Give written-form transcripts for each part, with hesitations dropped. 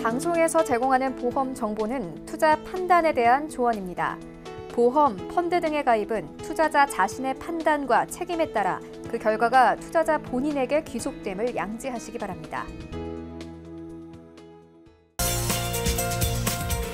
방송에서 제공하는 보험 정보는 투자 판단에 대한 조언입니다. 보험, 펀드 등의 가입은 투자자 자신의 판단과 책임에 따라 그 결과가 투자자 본인에게 귀속됨을 양지하시기 바랍니다.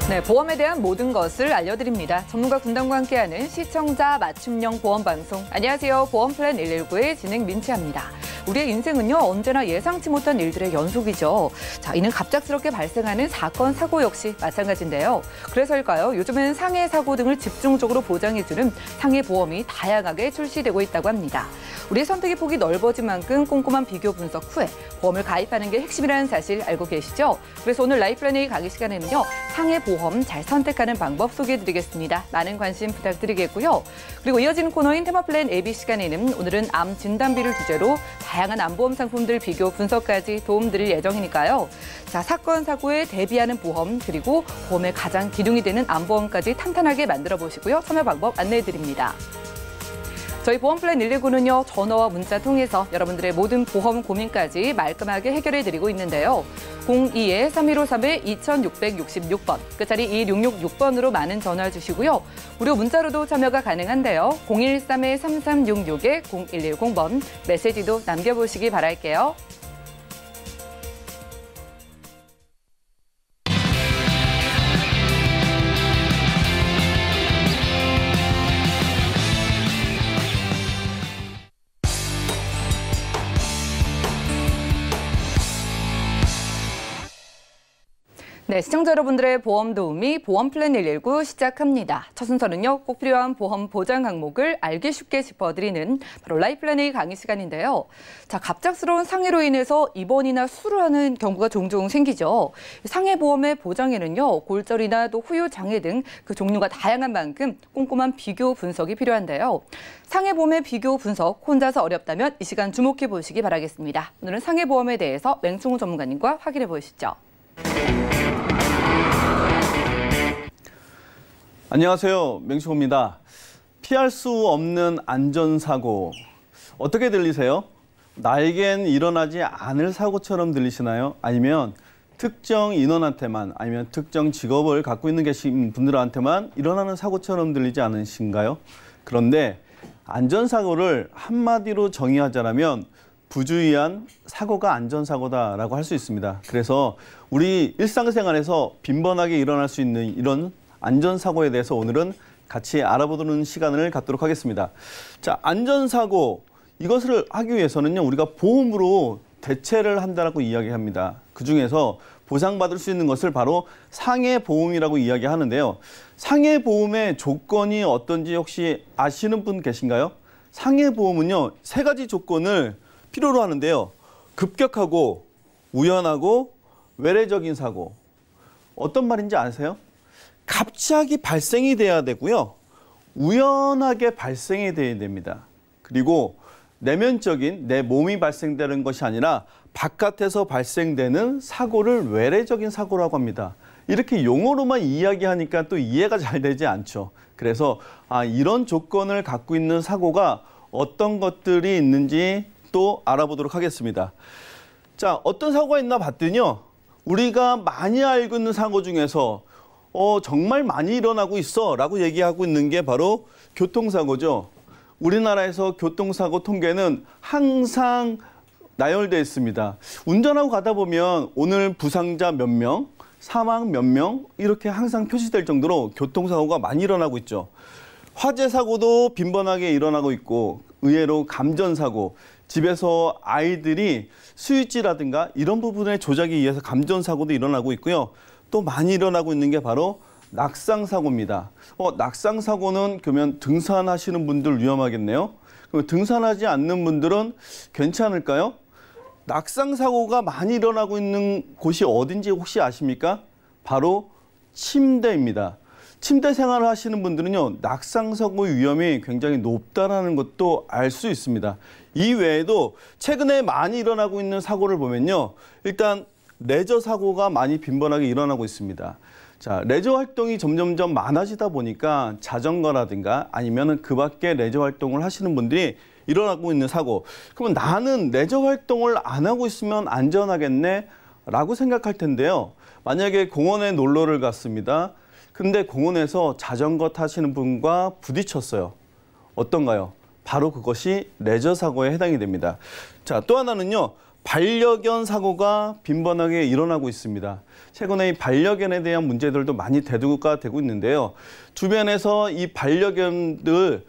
네, 보험에 대한 모든 것을 알려드립니다. 전문가 군단과 함께하는 시청자 맞춤형 보험 방송. 안녕하세요. 보험플랜 119의 진행 민채합니다. 우리의 인생은요, 언제나 예상치 못한 일들의 연속이죠. 자, 이는 갑작스럽게 발생하는 사건, 사고 역시 마찬가지인데요. 그래서일까요? 요즘은 상해 사고 등을 집중적으로 보장해주는 상해 보험이 다양하게 출시되고 있다고 합니다. 우리의 선택의 폭이 넓어진 만큼 꼼꼼한 비교 분석 후에 보험을 가입하는 게 핵심이라는 사실 알고 계시죠? 그래서 오늘 라이플랜 A 강의 시간에는요, 상해 보험 잘 선택하는 방법 소개해드리겠습니다. 많은 관심 부탁드리겠고요. 그리고 이어지는 코너인 테마플랜 AB 시간에는 오늘은 암 진단비를 주제로 다양한 암보험 상품들 비교 분석까지 도움드릴 예정이니까요. 자, 사건, 사고에 대비하는 보험, 그리고 보험의 가장 기둥이 되는 암보험까지 탄탄하게 만들어 보시고요. 참여 방법 안내해드립니다. 저희 보험플랜 119는요, 전화와 문자 통해서 여러분들의 모든 보험 고민까지 말끔하게 해결해드리고 있는데요. 02-3153-2666번, 끝자리 2666번으로 많은 전화 주시고요. 무료 문자로도 참여가 가능한데요. 013-3366-0110번 메시지도 남겨보시기 바랄게요. 네, 시청자 여러분들의 보험 도우미 보험플랜 119 시작합니다. 첫 순서는요, 꼭 필요한 보험 보장 항목을 알기 쉽게 짚어드리는 바로 라이플랜 A 강의 시간인데요. 자, 갑작스러운 상해로 인해서 입원이나 수술을 하는 경우가 종종 생기죠. 상해보험의 보장에는요, 골절이나 또 후유 장애 등 그 종류가 다양한 만큼 꼼꼼한 비교 분석이 필요한데요. 상해보험의 비교 분석 혼자서 어렵다면 이 시간 주목해 보시기 바라겠습니다. 오늘은 상해보험에 대해서 맹충우 전문가님과 확인해 보시죠. 안녕하세요. 맹충호입니다. 피할 수 없는 안전사고, 어떻게 들리세요? 나에겐 일어나지 않을 사고처럼 들리시나요? 아니면 특정 인원한테만, 아니면 특정 직업을 갖고 있는 계신 분들한테만 일어나는 사고처럼 들리지 않으신가요? 그런데 안전사고를 한마디로 정의하자면 부주의한 사고가 안전사고다라고 할 수 있습니다. 그래서 우리 일상생활에서 빈번하게 일어날 수 있는 이런 안전사고에 대해서 오늘은 같이 알아보는 시간을 갖도록 하겠습니다. 자, 안전사고, 이것을 하기 위해서는요, 우리가 보험으로 대체를 한다고 이야기합니다. 그중에서 보상받을 수 있는 것을 바로 상해보험이라고 이야기하는데요. 상해보험의 조건이 어떤지 혹시 아시는 분 계신가요? 상해보험은요, 3가지 조건을 필요로 하는데요. 급격하고 우연하고 외래적인 사고. 어떤 말인지 아세요? 갑자기 발생이 돼야 되고요. 우연하게 발생이 돼야 됩니다. 그리고 내면적인 내 몸이 발생되는 것이 아니라 바깥에서 발생되는 사고를 외래적인 사고라고 합니다. 이렇게 용어로만 이야기하니까 또 이해가 잘 되지 않죠. 그래서 이런 조건을 갖고 있는 사고가 어떤 것들이 있는지 또 알아보도록 하겠습니다. 자, 어떤 사고가 있나 봤더니요. 우리가 많이 알고 있는 사고 중에서 정말 많이 일어나고 있어 라고 얘기하고 있는 게 바로 교통사고죠. 우리나라에서 교통사고 통계는 항상 나열되어 있습니다. 운전하고 가다 보면 오늘 부상자 몇 명, 사망 몇 명 이렇게 항상 표시될 정도로 교통사고가 많이 일어나고 있죠. 화재 사고도 빈번하게 일어나고 있고 의외로 감전사고, 집에서 아이들이 스위치라든가 이런 부분의 조작에 의해서 감전사고도 일어나고 있고요. 또 많이 일어나고 있는 게 바로 낙상사고입니다. 낙상사고는 그러면 등산하시는 분들 위험하겠네요. 그럼 등산하지 않는 분들은 괜찮을까요? 낙상사고가 많이 일어나고 있는 곳이 어딘지 혹시 아십니까? 바로 침대입니다. 침대 생활을 하시는 분들은요, 낙상사고 위험이 굉장히 높다는 것도 알 수 있습니다. 이 외에도 최근에 많이 일어나고 있는 사고를 보면요. 일단 레저 사고가 많이 빈번하게 일어나고 있습니다. 자, 레저 활동이 점점점 많아지다 보니까 자전거라든가 아니면 그 밖에 레저 활동을 하시는 분들이 일어나고 있는 사고. 그러면 나는 레저 활동을 안 하고 있으면 안전하겠네? 라고 생각할 텐데요. 만약에 공원에 놀러를 갔습니다. 근데 공원에서 자전거 타시는 분과 부딪혔어요. 어떤가요? 바로 그것이 레저 사고에 해당이 됩니다. 자, 또 하나는요. 반려견 사고가 빈번하게 일어나고 있습니다. 최근에 이 반려견에 대한 문제들도 많이 대두가 되고 있는데요. 주변에서 이 반려견들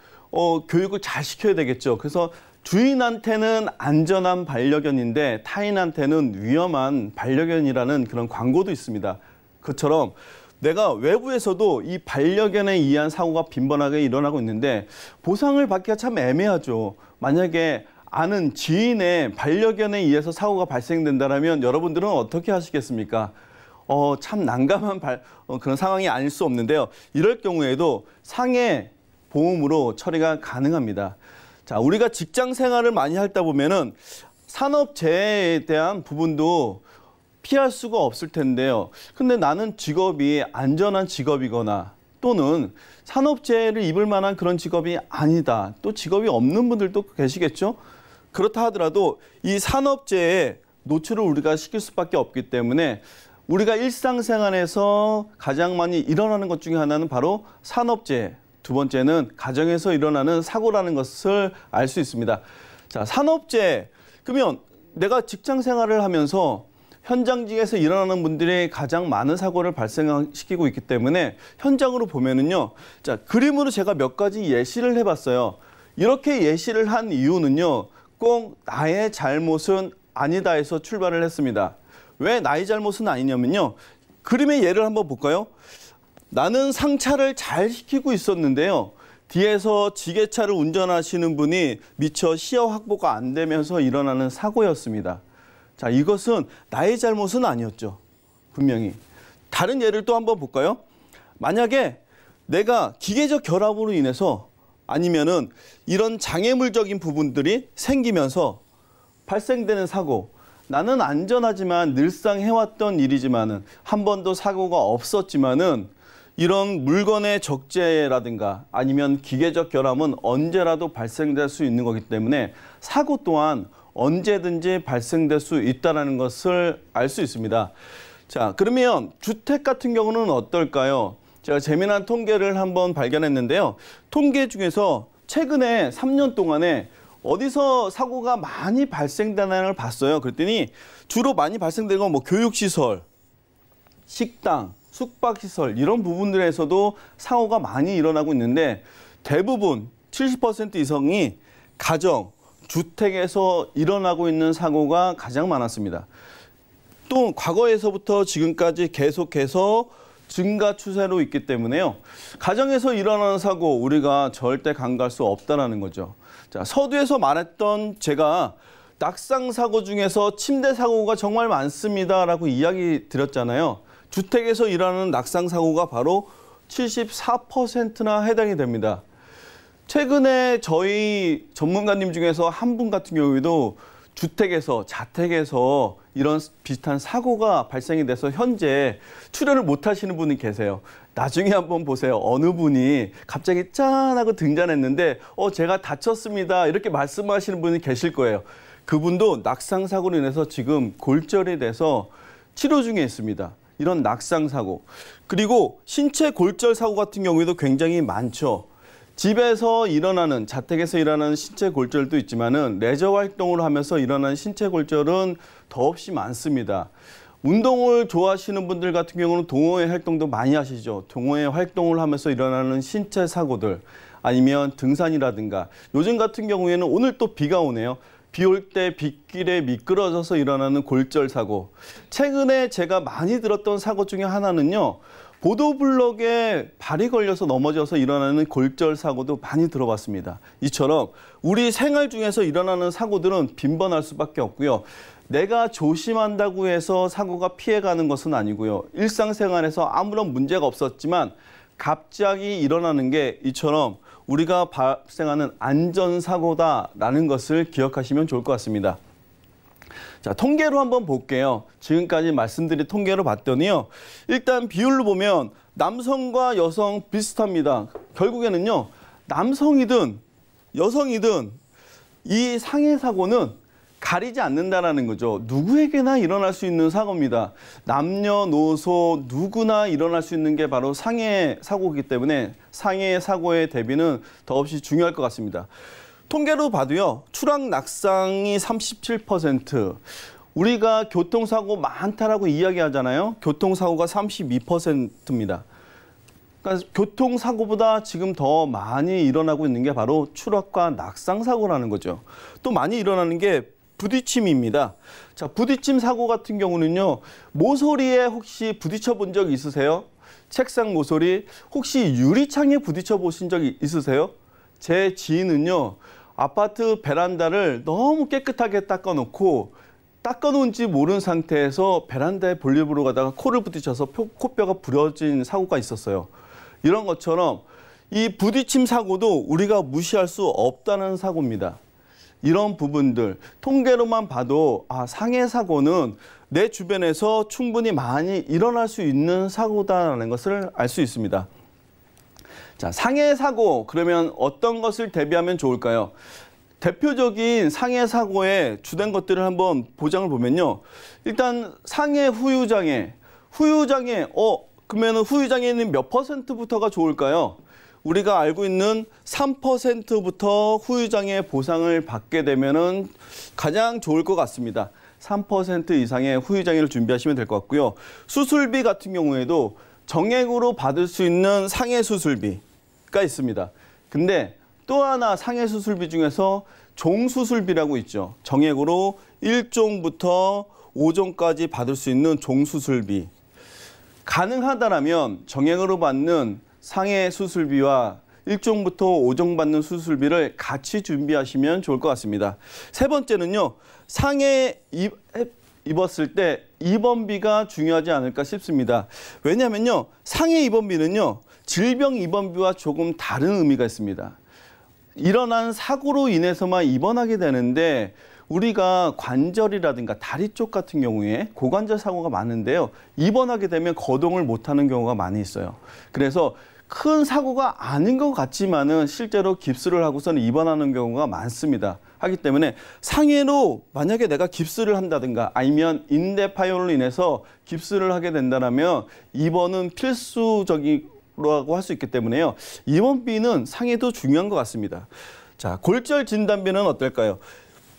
교육을 잘 시켜야 되겠죠. 그래서 주인한테는 안전한 반려견인데 타인한테는 위험한 반려견이라는 그런 광고도 있습니다. 그처럼 내가 외부에서도 이 반려견에 의한 사고가 빈번하게 일어나고 있는데 보상을 받기가 참 애매하죠. 만약에 아는 지인의 반려견에 의해서 사고가 발생된다면 여러분들은 어떻게 하시겠습니까? 참 난감한 그런 상황이 아닐 수 없는데요. 이럴 경우에도 상해 보험으로 처리가 가능합니다. 자, 우리가 직장 생활을 많이 하다 보면은 산업재해에 대한 부분도 피할 수가 없을 텐데요. 근데 나는 직업이 안전한 직업이거나 또는 산업재해를 입을 만한 그런 직업이 아니다. 또 직업이 없는 분들도 계시겠죠? 그렇다 하더라도 이 산업재해에 노출을 우리가 시킬 수밖에 없기 때문에 우리가 일상생활에서 가장 많이 일어나는 것 중에 하나는 바로 산업재해, 두 번째는 가정에서 일어나는 사고라는 것을 알 수 있습니다. 자, 산업재해, 그러면 내가 직장 생활을 하면서 현장직에서 일어나는 분들이 가장 많은 사고를 발생시키고 있기 때문에 현장으로 보면은요. 자, 그림으로 제가 몇 가지 예시를 해봤어요. 이렇게 예시를 한 이유는요. 꼭 나의 잘못은 아니다 해서 출발을 했습니다. 왜 나의 잘못은 아니냐면요. 그림의 예를 한번 볼까요? 나는 상차를 잘 시키고 있었는데요. 뒤에서 지게차를 운전하시는 분이 미처 시야 확보가 안 되면서 일어나는 사고였습니다. 자, 이것은 나의 잘못은 아니었죠. 분명히. 다른 예를 또 한번 볼까요? 만약에 내가 기계적 결함으로 인해서 아니면은 이런 장애물적인 부분들이 생기면서 발생되는 사고, 나는 안전하지만 늘상 해왔던 일이지만은 한 번도 사고가 없었지만은 이런 물건의 적재라든가 아니면 기계적 결함은 언제라도 발생될 수 있는 거기 때문에 사고 또한 언제든지 발생될 수 있다는 것을 알 수 있습니다. 자, 그러면 주택 같은 경우는 어떨까요? 제가 재미난 통계를 한번 발견했는데요. 통계 중에서 최근에 3년 동안에 어디서 사고가 많이 발생되나를 봤어요. 그랬더니 주로 많이 발생되는 건 뭐 교육시설, 식당, 숙박시설 이런 부분들에서도 사고가 많이 일어나고 있는데 대부분 70% 이상이 가정, 주택에서 일어나고 있는 사고가 가장 많았습니다. 또 과거에서부터 지금까지 계속해서 증가 추세로 있기 때문에요. 가정에서 일어나는 사고 우리가 절대 간과할 수 없다는 거죠. 자, 서두에서 말했던 제가 낙상 사고 중에서 침대 사고가 정말 많습니다라고 이야기 드렸잖아요. 주택에서 일어나는 낙상 사고가 바로 74%나 해당이 됩니다. 최근에 저희 전문가님 중에서 한 분 같은 경우에도 주택에서, 자택에서 이런 비슷한 사고가 발생이 돼서 현재 출연을 못 하시는 분이 계세요. 나중에 한번 보세요. 어느 분이 갑자기 짠 하고 등장했는데 제가 다쳤습니다. 이렇게 말씀하시는 분이 계실 거예요. 그분도 낙상 사고로 인해서 지금 골절이 돼서 치료 중에 있습니다. 이런 낙상 사고. 그리고 신체 골절 사고 같은 경우에도 굉장히 많죠. 집에서 일어나는, 자택에서 일어나는 신체 골절도 있지만은 레저 활동을 하면서 일어나는 신체 골절은 더없이 많습니다. 운동을 좋아하시는 분들 같은 경우는 동호회 활동도 많이 하시죠. 동호회 활동을 하면서 일어나는 신체 사고들 아니면 등산이라든가 요즘 같은 경우에는 오늘 또 비가 오네요. 비 올 때 빗길에 미끄러져서 일어나는 골절 사고. 최근에 제가 많이 들었던 사고 중에 하나는요. 보도블럭에 발이 걸려서 넘어져서 일어나는 골절 사고도 많이 들어봤습니다. 이처럼 우리 생활 중에서 일어나는 사고들은 빈번할 수밖에 없고요. 내가 조심한다고 해서 사고가 피해가는 것은 아니고요. 일상생활에서 아무런 문제가 없었지만 갑자기 일어나는 게 이처럼 우리가 발생하는 안전사고다라는 것을 기억하시면 좋을 것 같습니다. 자, 통계로 한번 볼게요. 지금까지 말씀드린 통계로 봤더니요. 일단 비율로 보면 남성과 여성 비슷합니다. 결국에는요. 남성이든 여성이든 이 상해 사고는 가리지 않는다라는 거죠. 누구에게나 일어날 수 있는 사고입니다. 남녀노소 누구나 일어날 수 있는 게 바로 상해 사고이기 때문에 상해 사고의 대비는 더없이 중요할 것 같습니다. 통계로 봐도요. 추락 낙상이 37%, 우리가 교통사고 많다라고 이야기하잖아요. 교통사고가 32%입니다. 그러니까 교통사고보다 지금 더 많이 일어나고 있는 게 바로 추락과 낙상사고라는 거죠. 또 많이 일어나는 게 부딪힘입니다. 자, 부딪힘 사고 같은 경우는요. 모서리에 혹시 부딪혀 본 적 있으세요? 책상 모서리, 혹시 유리창에 부딪혀 보신 적이 있으세요? 제 지인은요. 아파트 베란다를 너무 깨끗하게 닦아놓은지 모르는 상태에서 베란다에 볼일 보러 가다가 코를 부딪혀서 코뼈가 부러진 사고가 있었어요. 이런 것처럼 이 부딪힘 사고도 우리가 무시할 수 없다는 사고입니다. 이런 부분들 통계로만 봐도 상해 사고는 내 주변에서 충분히 많이 일어날 수 있는 사고다라는 것을 알 수 있습니다. 자, 상해 사고 그러면 어떤 것을 대비하면 좋을까요? 대표적인 상해 사고의 주된 것들을 한번 보장을 보면요. 일단 상해 후유장애 그러면 후유장애는 몇 %부터가 좋을까요? 우리가 알고 있는 3%부터 후유장애 보상을 받게 되면은 가장 좋을 것 같습니다. 3% 이상의 후유장애를 준비하시면 될 것 같고요. 수술비 같은 경우에도 정액으로 받을 수 있는 상해 수술비가 있습니다. 근데 또 하나 상해 수술비 중에서 종수술비라고 있죠. 정액으로 1종부터 5종까지 받을 수 있는 종수술비. 가능하다라면 정액으로 받는 상해 수술비와 1종부터 5종 받는 수술비를 같이 준비하시면 좋을 것 같습니다. 세 번째는요. 상해 입었을 때 입원비가 중요하지 않을까 싶습니다. 왜냐하면요. 상해 입원비는요. 질병 입원비와 조금 다른 의미가 있습니다. 일어난 사고로 인해서만 입원하게 되는데 우리가 관절이라든가 다리 쪽 같은 경우에 고관절 사고가 많은데요. 입원하게 되면 거동을 못하는 경우가 많이 있어요. 그래서 큰 사고가 아닌 것 같지만은 실제로 깁스를 하고서는 입원하는 경우가 많습니다. 하기 때문에 상해로 만약에 내가 깁스를 한다든가 아니면 인대 파열로 인해서 깁스를 하게 된다면 입원은 필수적이라고 할 수 있기 때문에요. 입원비는 상해도 중요한 것 같습니다. 자, 골절 진단비는 어떨까요?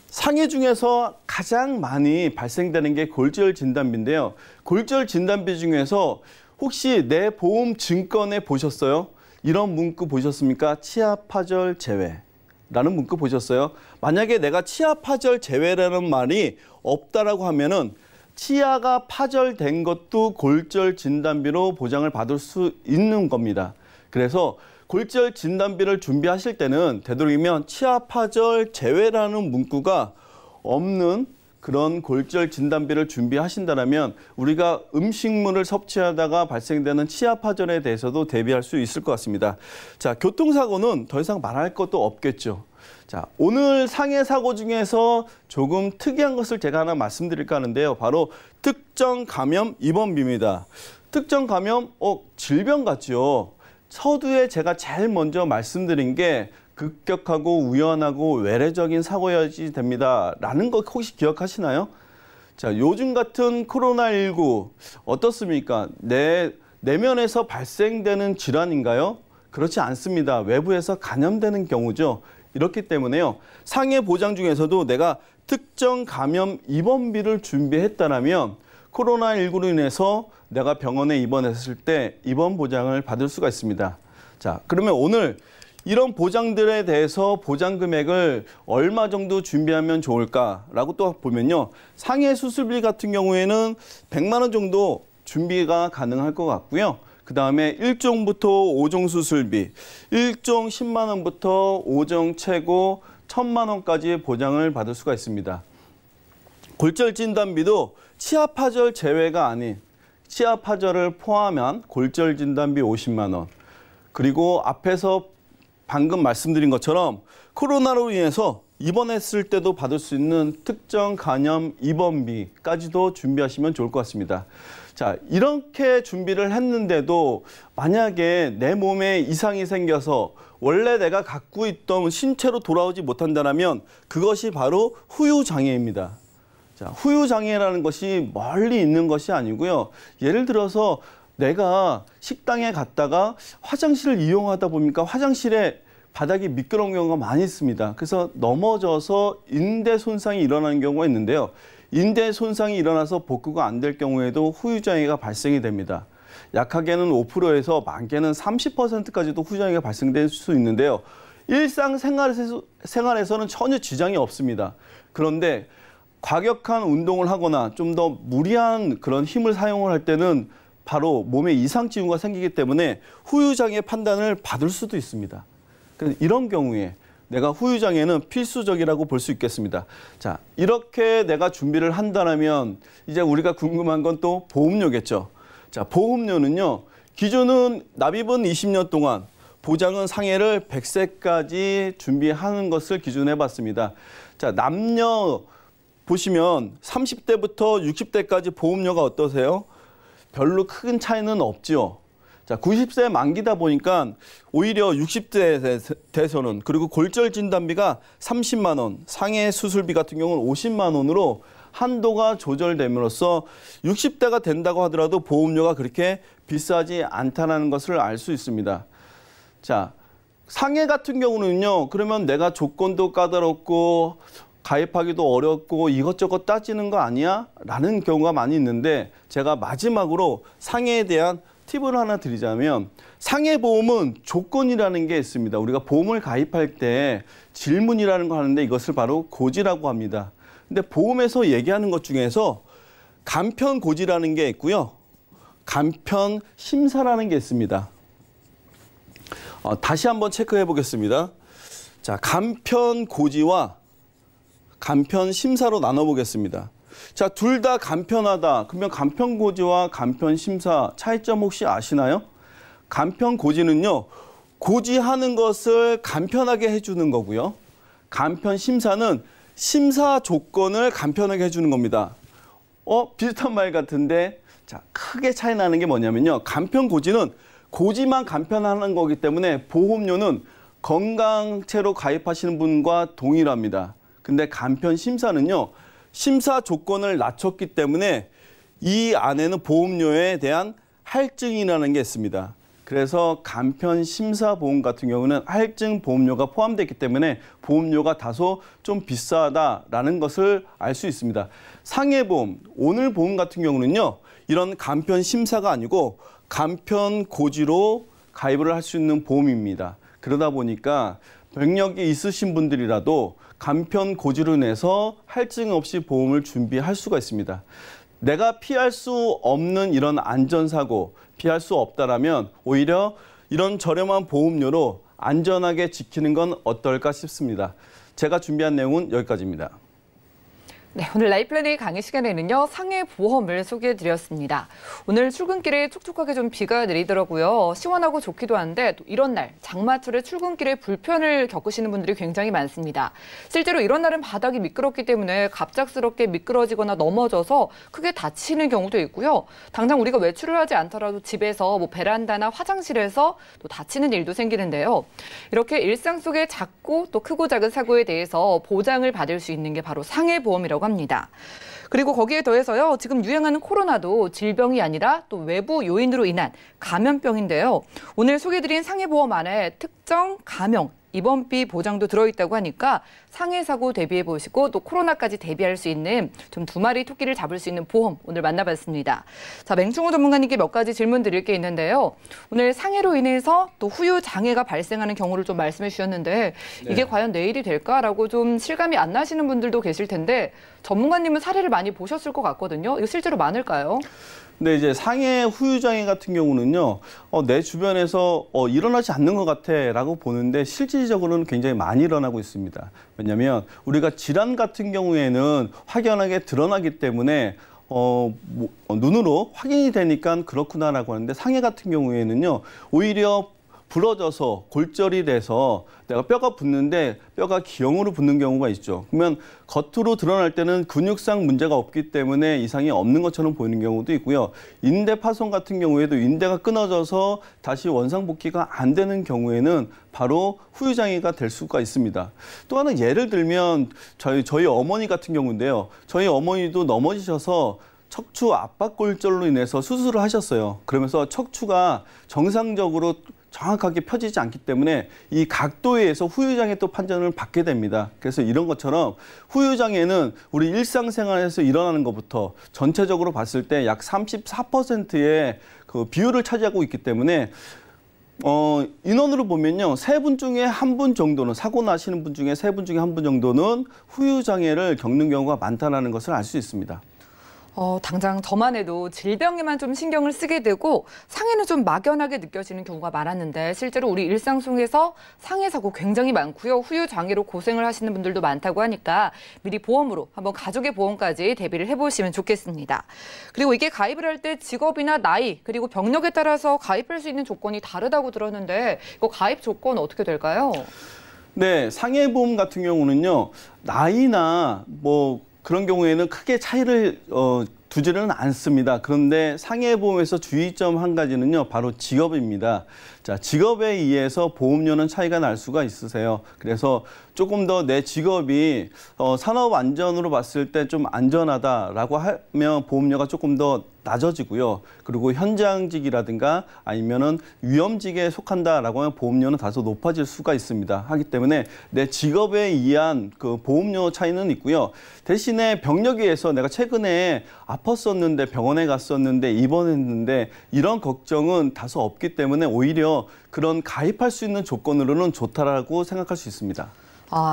상해 중에서 가장 많이 발생되는 게 골절 진단비인데요. 골절 진단비 중에서 혹시 내 보험 증권에 보셨어요? 이런 문구 보셨습니까? 치아 파절 제외라는 문구 보셨어요? 만약에 내가 치아 파절 제외라는 말이 없다라고 하면은 치아가 파절된 것도 골절 진단비로 보장을 받을 수 있는 겁니다. 그래서 골절 진단비를 준비하실 때는 되도록이면 치아 파절 제외라는 문구가 없는 그런 골절 진단비를 준비하신다면 우리가 음식물을 섭취하다가 발생되는 치아 파절에 대해서도 대비할 수 있을 것 같습니다. 자, 교통사고는 더 이상 말할 것도 없겠죠. 자, 오늘 상해 사고 중에서 조금 특이한 것을 제가 하나 말씀드릴까 하는데요. 바로 특정 감염 입원비입니다. 특정 감염, 질병 같죠. 서두에 제가 제일 먼저 말씀드린 게 급격하고 우연하고 외래적인 사고여야지 됩니다라는 거 혹시 기억하시나요? 자, 요즘 같은 코로나19 어떻습니까? 내면에서 발생되는 질환인가요? 그렇지 않습니다. 외부에서 감염되는 경우죠. 이렇기 때문에요. 상해 보장 중에서도 내가 특정 감염 입원비를 준비했다면 코로나19로 인해서 내가 병원에 입원했을 때 입원 보장을 받을 수가 있습니다. 자, 그러면 오늘 이런 보장들에 대해서 보장 금액을 얼마 정도 준비하면 좋을까라고 또 보면요. 상해 수술비 같은 경우에는 100만 원 정도 준비가 가능할 것 같고요. 그다음에 1종부터 5종 수술비, 1종 10만 원부터 5종 최고 1,000만 원까지 보장을 받을 수가 있습니다. 골절 진단비도 치아 파절 제외가 아닌 치아 파절을 포함한 골절 진단비 50만 원. 그리고 앞에서 방금 말씀드린 것처럼 코로나로 인해서 입원했을 때도 받을 수 있는 특정 간염 입원비까지도 준비하시면 좋을 것 같습니다. 자, 이렇게 준비를 했는데도 만약에 내 몸에 이상이 생겨서 원래 내가 갖고 있던 신체로 돌아오지 못한다면 그것이 바로 후유장애입니다. 자, 후유장애라는 것이 멀리 있는 것이 아니고요. 예를 들어서 내가 식당에 갔다가 화장실을 이용하다 보니까 화장실에 바닥이 미끄러운 경우가 많이 있습니다. 그래서 넘어져서 인대 손상이 일어나는 경우가 있는데요. 인대 손상이 일어나서 복구가 안 될 경우에도 후유장애가 발생이 됩니다. 약하게는 5%에서 많게는 30%까지도 후유장애가 발생될 수 있는데요. 일상생활에서는 전혀 지장이 없습니다. 그런데 과격한 운동을 하거나 좀 더 무리한 그런 힘을 사용을 할 때는 바로 몸에 이상 징후가 생기기 때문에 후유장애 판단을 받을 수도 있습니다. 이런 경우에 내가 후유장애는 필수적이라고 볼 수 있겠습니다. 자, 이렇게 내가 준비를 한다면 이제 우리가 궁금한 건 또 보험료겠죠. 자, 보험료는요. 기존은 납입은 20년 동안 보장은 상해를 100세까지 준비하는 것을 기준으로 해봤습니다. 자, 남녀 보시면 30대부터 60대까지 보험료가 어떠세요? 별로 큰 차이는 없죠. 자, 90세 만기다 보니까 오히려 60대 대선은 그리고 골절 진단비가 30만 원, 상해 수술비 같은 경우는 50만 원으로 한도가 조절됨으로써 60대가 된다고 하더라도 보험료가 그렇게 비싸지 않다는 것을 알 수 있습니다. 자, 상해 같은 경우는요. 그러면 내가 조건도 까다롭고 가입하기도 어렵고 이것저것 따지는 거 아니야? 라는 경우가 많이 있는데 제가 마지막으로 상해에 대한 팁을 하나 드리자면 상해보험은 조건이라는 게 있습니다. 우리가 보험을 가입할 때 질문이라는 거 하는데 이것을 바로 고지라고 합니다. 근데 보험에서 얘기하는 것 중에서 간편고지라는 게 있고요. 간편심사라는 게 있습니다. 다시 한번 체크해 보겠습니다. 자, 간편고지와 간편심사로 나눠보겠습니다. 자, 둘 다 간편하다. 그러면 간편고지와 간편심사 차이점 혹시 아시나요? 간편고지는요. 고지하는 것을 간편하게 해주는 거고요. 간편심사는 심사 조건을 간편하게 해주는 겁니다. 비슷한 말 같은데 자, 크게 차이 나는 게 뭐냐면요. 간편고지는 고지만 간편하는 거기 때문에 보험료는 건강채로 가입하시는 분과 동일합니다. 근데 간편심사는요. 심사 조건을 낮췄기 때문에 이 안에는 보험료에 대한 할증이라는 게 있습니다. 그래서 간편심사보험 같은 경우는 할증 보험료가 포함되어 있기 때문에 보험료가 다소 좀 비싸다라는 것을 알 수 있습니다. 상해보험, 오늘 보험 같은 경우는요. 이런 간편심사가 아니고 간편고지로 가입을 할 수 있는 보험입니다. 그러다 보니까 병력이 있으신 분들이라도 간편고지로 인해서 할증 없이 보험을 준비할 수가 있습니다. 내가 피할 수 없는 이런 안전사고 피할 수 없다라면 오히려 이런 저렴한 보험료로 안전하게 지키는 건 어떨까 싶습니다. 제가 준비한 내용은 여기까지입니다. 네, 오늘 라이플랜의 강의 시간에는요. 상해보험을 소개해드렸습니다. 오늘 출근길에 촉촉하게 좀 비가 내리더라고요. 시원하고 좋기도 한데 또 이런 날 장마철에 출근길에 불편을 겪으시는 분들이 굉장히 많습니다. 실제로 이런 날은 바닥이 미끄럽기 때문에 갑작스럽게 미끄러지거나 넘어져서 크게 다치는 경우도 있고요. 당장 우리가 외출을 하지 않더라도 집에서 베란다나 화장실에서 또 다치는 일도 생기는데요. 이렇게 일상 속의 작고 또 크고 작은 사고에 대해서 보장을 받을 수 있는 게 바로 상해보험이라고 합니다. 그리고 거기에 더해서요. 지금 유행하는 코로나도 질병이 아니라 또 외부 요인으로 인한 감염병인데요. 오늘 소개드린 상해보험 안에 특정 감염, 입원비 보장도 들어있다고 하니까 상해 사고 대비해 보시고 또 코로나까지 대비할 수 있는 좀 두 마리 토끼를 잡을 수 있는 보험 오늘 만나봤습니다. 자, 맹충호 전문가님께 몇 가지 질문 드릴 게 있는데요. 오늘 상해로 인해서 또 후유 장애가 발생하는 경우를 좀 말씀해 주셨는데 이게 과연 내일이 될까라고 좀 실감이 안 나시는 분들도 계실 텐데 전문가님은 사례를 많이 보셨을 것 같거든요. 이거 실제로 많을까요? 근데 이제 상해 후유장애 같은 경우는요, 내 주변에서 일어나지 않는 것 같아라고 보는데 실질적으로는 굉장히 많이 일어나고 있습니다. 왜냐하면 우리가 질환 같은 경우에는 확연하게 드러나기 때문에 눈으로 확인이 되니까 그렇구나라고 하는데 상해 같은 경우에는요, 오히려 부러져서 골절이 돼서 내가 뼈가 붙는데 뼈가 기형으로 붙는 경우가 있죠. 그러면 겉으로 드러날 때는 근육상 문제가 없기 때문에 이상이 없는 것처럼 보이는 경우도 있고요. 인대 파손 같은 경우에도 인대가 끊어져서 다시 원상복귀가 안 되는 경우에는 바로 후유장애가 될 수가 있습니다. 또 하나 예를 들면 저희 어머니 같은 경우인데요. 저희 어머니도 넘어지셔서 척추 압박골절로 인해서 수술을 하셨어요. 그러면서 척추가 정상적으로 정확하게 펴지지 않기 때문에 이 각도에 의해서 후유장애 또 판정을 받게 됩니다. 그래서 이런 것처럼 후유장애는 우리 일상생활에서 일어나는 것부터 전체적으로 봤을 때 약 34%의 그 비율을 차지하고 있기 때문에 인원으로 보면요. 3분 중에 1분 정도는 사고 나시는 분 중에 3분 중에 1분 정도는 후유장애를 겪는 경우가 많다는 것을 알 수 있습니다. 당장 저만 해도 질병에만 좀 신경을 쓰게 되고 상해는 좀 막연하게 느껴지는 경우가 많았는데 실제로 우리 일상 속에서 상해 사고 굉장히 많고요. 후유장애로 고생을 하시는 분들도 많다고 하니까 미리 보험으로 한번 가족의 보험까지 대비를 해보시면 좋겠습니다. 그리고 이게 가입을 할 때 직업이나 나이 그리고 병력에 따라서 가입할 수 있는 조건이 다르다고 들었는데 이거 가입 조건 어떻게 될까요? 네, 상해보험 같은 경우는요. 나이나 그런 경우에는 크게 차이를 두지는 않습니다. 그런데 상해보험에서 주의점 한 가지는요. 바로 직업입니다. 자, 직업에 의해서 보험료는 차이가 날 수가 있으세요. 그래서 조금 더 내 직업이 산업안전으로 봤을 때 좀 안전하다라고 하면 보험료가 조금 더 낮아지고요. 그리고 현장직이라든가 아니면은 위험직에 속한다라고 하면 보험료는 다소 높아질 수가 있습니다. 하기 때문에 내 직업에 의한 그 보험료 차이는 있고요. 대신에 병력에 의해서 내가 최근에 아팠었는데 병원에 갔었는데 입원했는데 이런 걱정은 다소 없기 때문에 오히려 그런 가입할 수 있는 조건으로는 좋다라고 생각할 수 있습니다.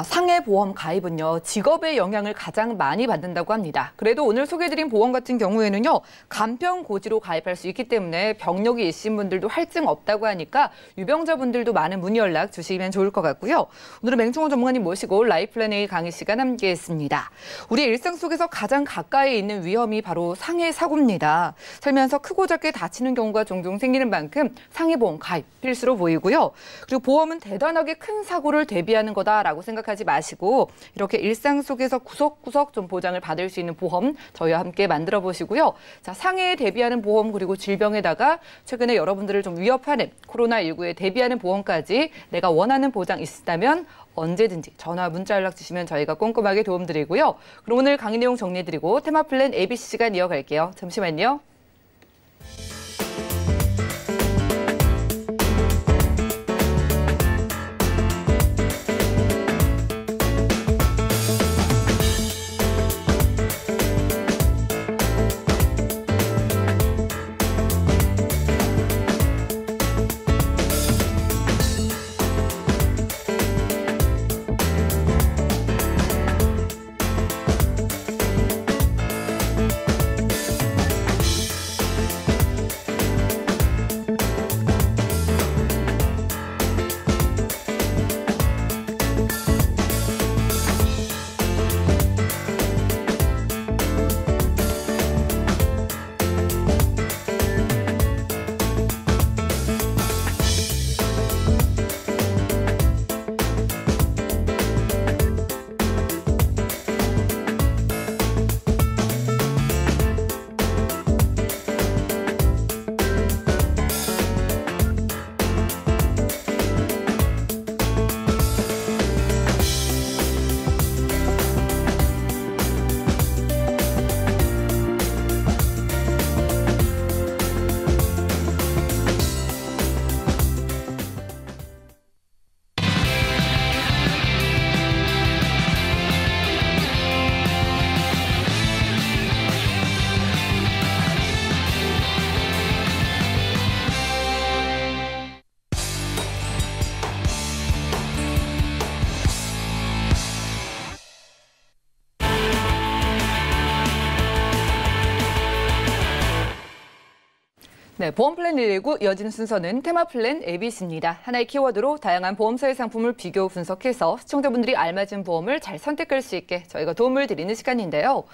상해보험 가입은요, 직업의 영향을 가장 많이 받는다고 합니다. 그래도 오늘 소개해드린 보험 같은 경우에는요, 간편고지로 가입할 수 있기 때문에 병력이 있으신 분들도 할증 없다고 하니까 유병자분들도 많은 문의 연락 주시면 좋을 것 같고요. 오늘은 맹청원 전문가님 모시고 라이플랜 A 강의 시간 함께했습니다. 우리의 일상 속에서 가장 가까이 있는 위험이 바로 상해 사고입니다. 살면서 크고 작게 다치는 경우가 종종 생기는 만큼 상해보험 가입 필수로 보이고요. 그리고 보험은 대단하게 큰 사고를 대비하는 거다라고 생각하지 마시고 이렇게 일상 속에서 구석구석 좀 보장을 받을 수 있는 보험 저희와 함께 만들어 보시고요. 자, 상해에 대비하는 보험 그리고 질병에다가 최근에 여러분들을 좀 위협하는 코로나19에 대비하는 보험까지 내가 원하는 보장 있다면 언제든지 전화, 문자 연락 주시면 저희가 꼼꼼하게 도움드리고요. 그럼 오늘 강의 내용 정리해드리고 테마 플랜 ABC 시간 이어갈게요. 잠시만요. 네, 보험 플랜 119 이어지는 순서는 테마 플랜 ABC입니다. 하나의 키워드로 다양한 보험사의 상품을 비교 분석해서 시청자분들이 알맞은 보험을 잘 선택할 수 있게 저희가 도움을 드리는 시간인데요.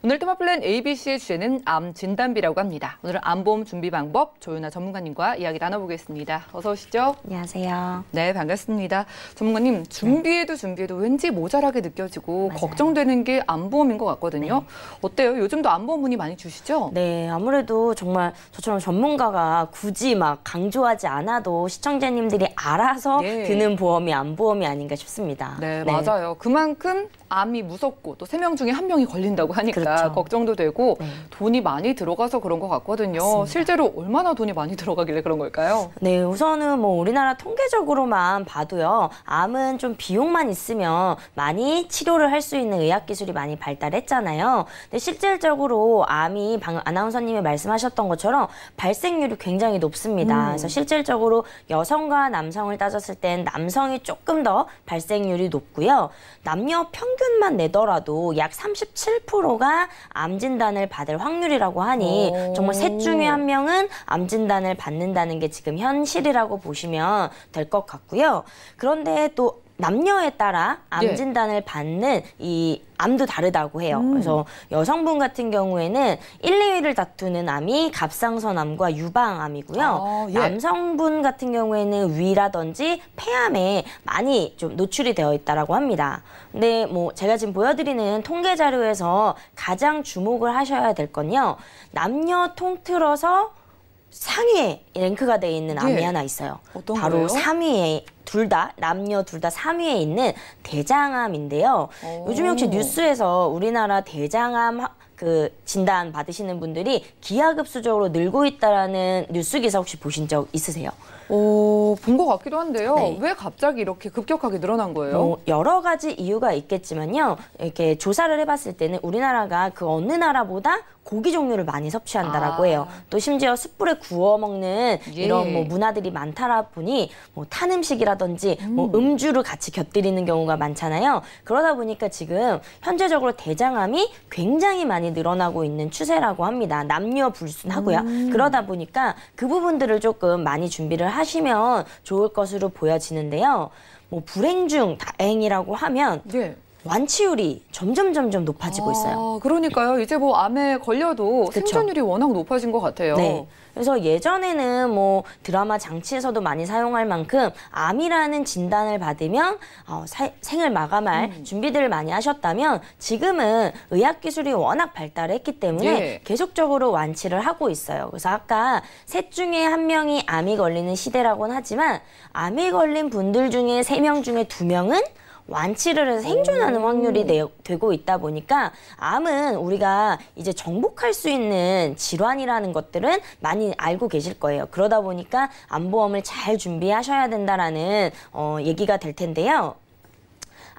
오늘 테마 플랜 ABC의 주제는 암 진단비라고 합니다. 오늘은 암보험 준비 방법 조윤아 전문가님과 이야기 나눠보겠습니다. 어서 오시죠. 안녕하세요. 네, 반갑습니다. 전문가님, 준비해도 왠지 모자라게 느껴지고 맞아요. 걱정되는 게 암보험인 것 같거든요. 네. 어때요? 요즘도 암보험 문의 많이 주시죠? 네, 아무래도 정말 저처럼 전문가가 굳이 막 강조하지 않아도 시청자님들이 알아서 예. 드는 보험이 암보험이 아닌가 싶습니다. 네, 맞아요. 그만큼 암이 무섭고 또 3명 중에 1명이 걸린다고 하니까 그렇죠. 걱정도 되고 네. 돈이 많이 들어가서 그런 것 같거든요. 맞습니다. 실제로 얼마나 돈이 많이 들어가길래 그런 걸까요? 네, 우선은 뭐 우리나라 통계적으로만 봐도요, 암은 좀 비용만 있으면 많이 치료를 할 수 있는 의학 기술이 많이 발달했잖아요. 근데 실질적으로 암이 방금 아나운서님이 말씀하셨던 것처럼 발생률이 굉장히 높습니다. 그래서 실질적으로 여성과 남성을 따졌을 땐 남성이 조금 더 발생률이 높고요. 남녀 평균만 내더라도 약 37%가 암 진단을 받을 확률이라고 하니 정말 셋 중에 한 명은 암 진단을 받는다는 게 지금 현실이라고 보시면 될 것 같고요. 그런데 또 남녀에 따라 암 예. 진단을 받는 이 암도 다르다고 해요. 그래서 여성분 같은 경우에는 1, 2위를 다투는 암이 갑상선암과 유방암이고요. 아, 예. 남성분 같은 경우에는 위라든지 폐암에 많이 좀 노출이 되어 있다라고 합니다. 근데 뭐 제가 지금 보여드리는 통계 자료에서 가장 주목을 하셔야 될 건요. 남녀 통틀어서 상위에 랭크가 되어 있는 암이 예. 하나 있어요. 어떤 바로 거예요? 3위에 남녀 둘 다 3위에 있는 대장암인데요. 요즘 혹시 뉴스에서 우리나라 대장암 그 진단 받으시는 분들이 기하급수적으로 늘고 있다라는 뉴스 기사 혹시 보신 적 있으세요? 본 것 같기도 한데요. 네. 왜 갑자기 이렇게 급격하게 늘어난 거예요? 여러 가지 이유가 있겠지만요. 이렇게 조사를 해봤을 때는 우리나라가 그 어느 나라보다 고기 종류를 많이 섭취한다라고 해요. 또 심지어 숯불에 구워 먹는 예. 이런 뭐 문화들이 많다라 보니 뭐 탄 음식이라든지 뭐 음주를 같이 곁들이는 경우가 많잖아요. 그러다 보니까 지금 현재적으로 대장암이 굉장히 많이 늘어나고 있는 추세라고 합니다. 남녀 불순하고요. 그러다 보니까 그 부분들을 조금 많이 준비를 하시면 좋을 것으로 보여지는데요. 뭐 불행 중 다행이라고 하면 예. 완치율이 점점 높아지고 있어요. 그러니까요. 이제 뭐 암에 걸려도 그쵸. 생존율이 워낙 높아진 것 같아요. 네. 그래서 예전에는 뭐 드라마 장치에서도 많이 사용할 만큼 암이라는 진단을 받으면 생을 마감할 준비들을 많이 하셨다면 지금은 의학 기술이 워낙 발달했기 때문에 예. 계속적으로 완치를 하고 있어요. 그래서 아까 셋 중에 한 명이 암이 걸리는 시대라고는 하지만 암이 걸린 분들 중에 3명 중에 2명은 완치를 해서 생존하는 확률이 되고 있다 보니까 암은 우리가 이제 정복할 수 있는 질환이라는 것들은 많이 알고 계실 거예요. 그러다 보니까 암보험을 잘 준비하셔야 된다라는 얘기가 될 텐데요.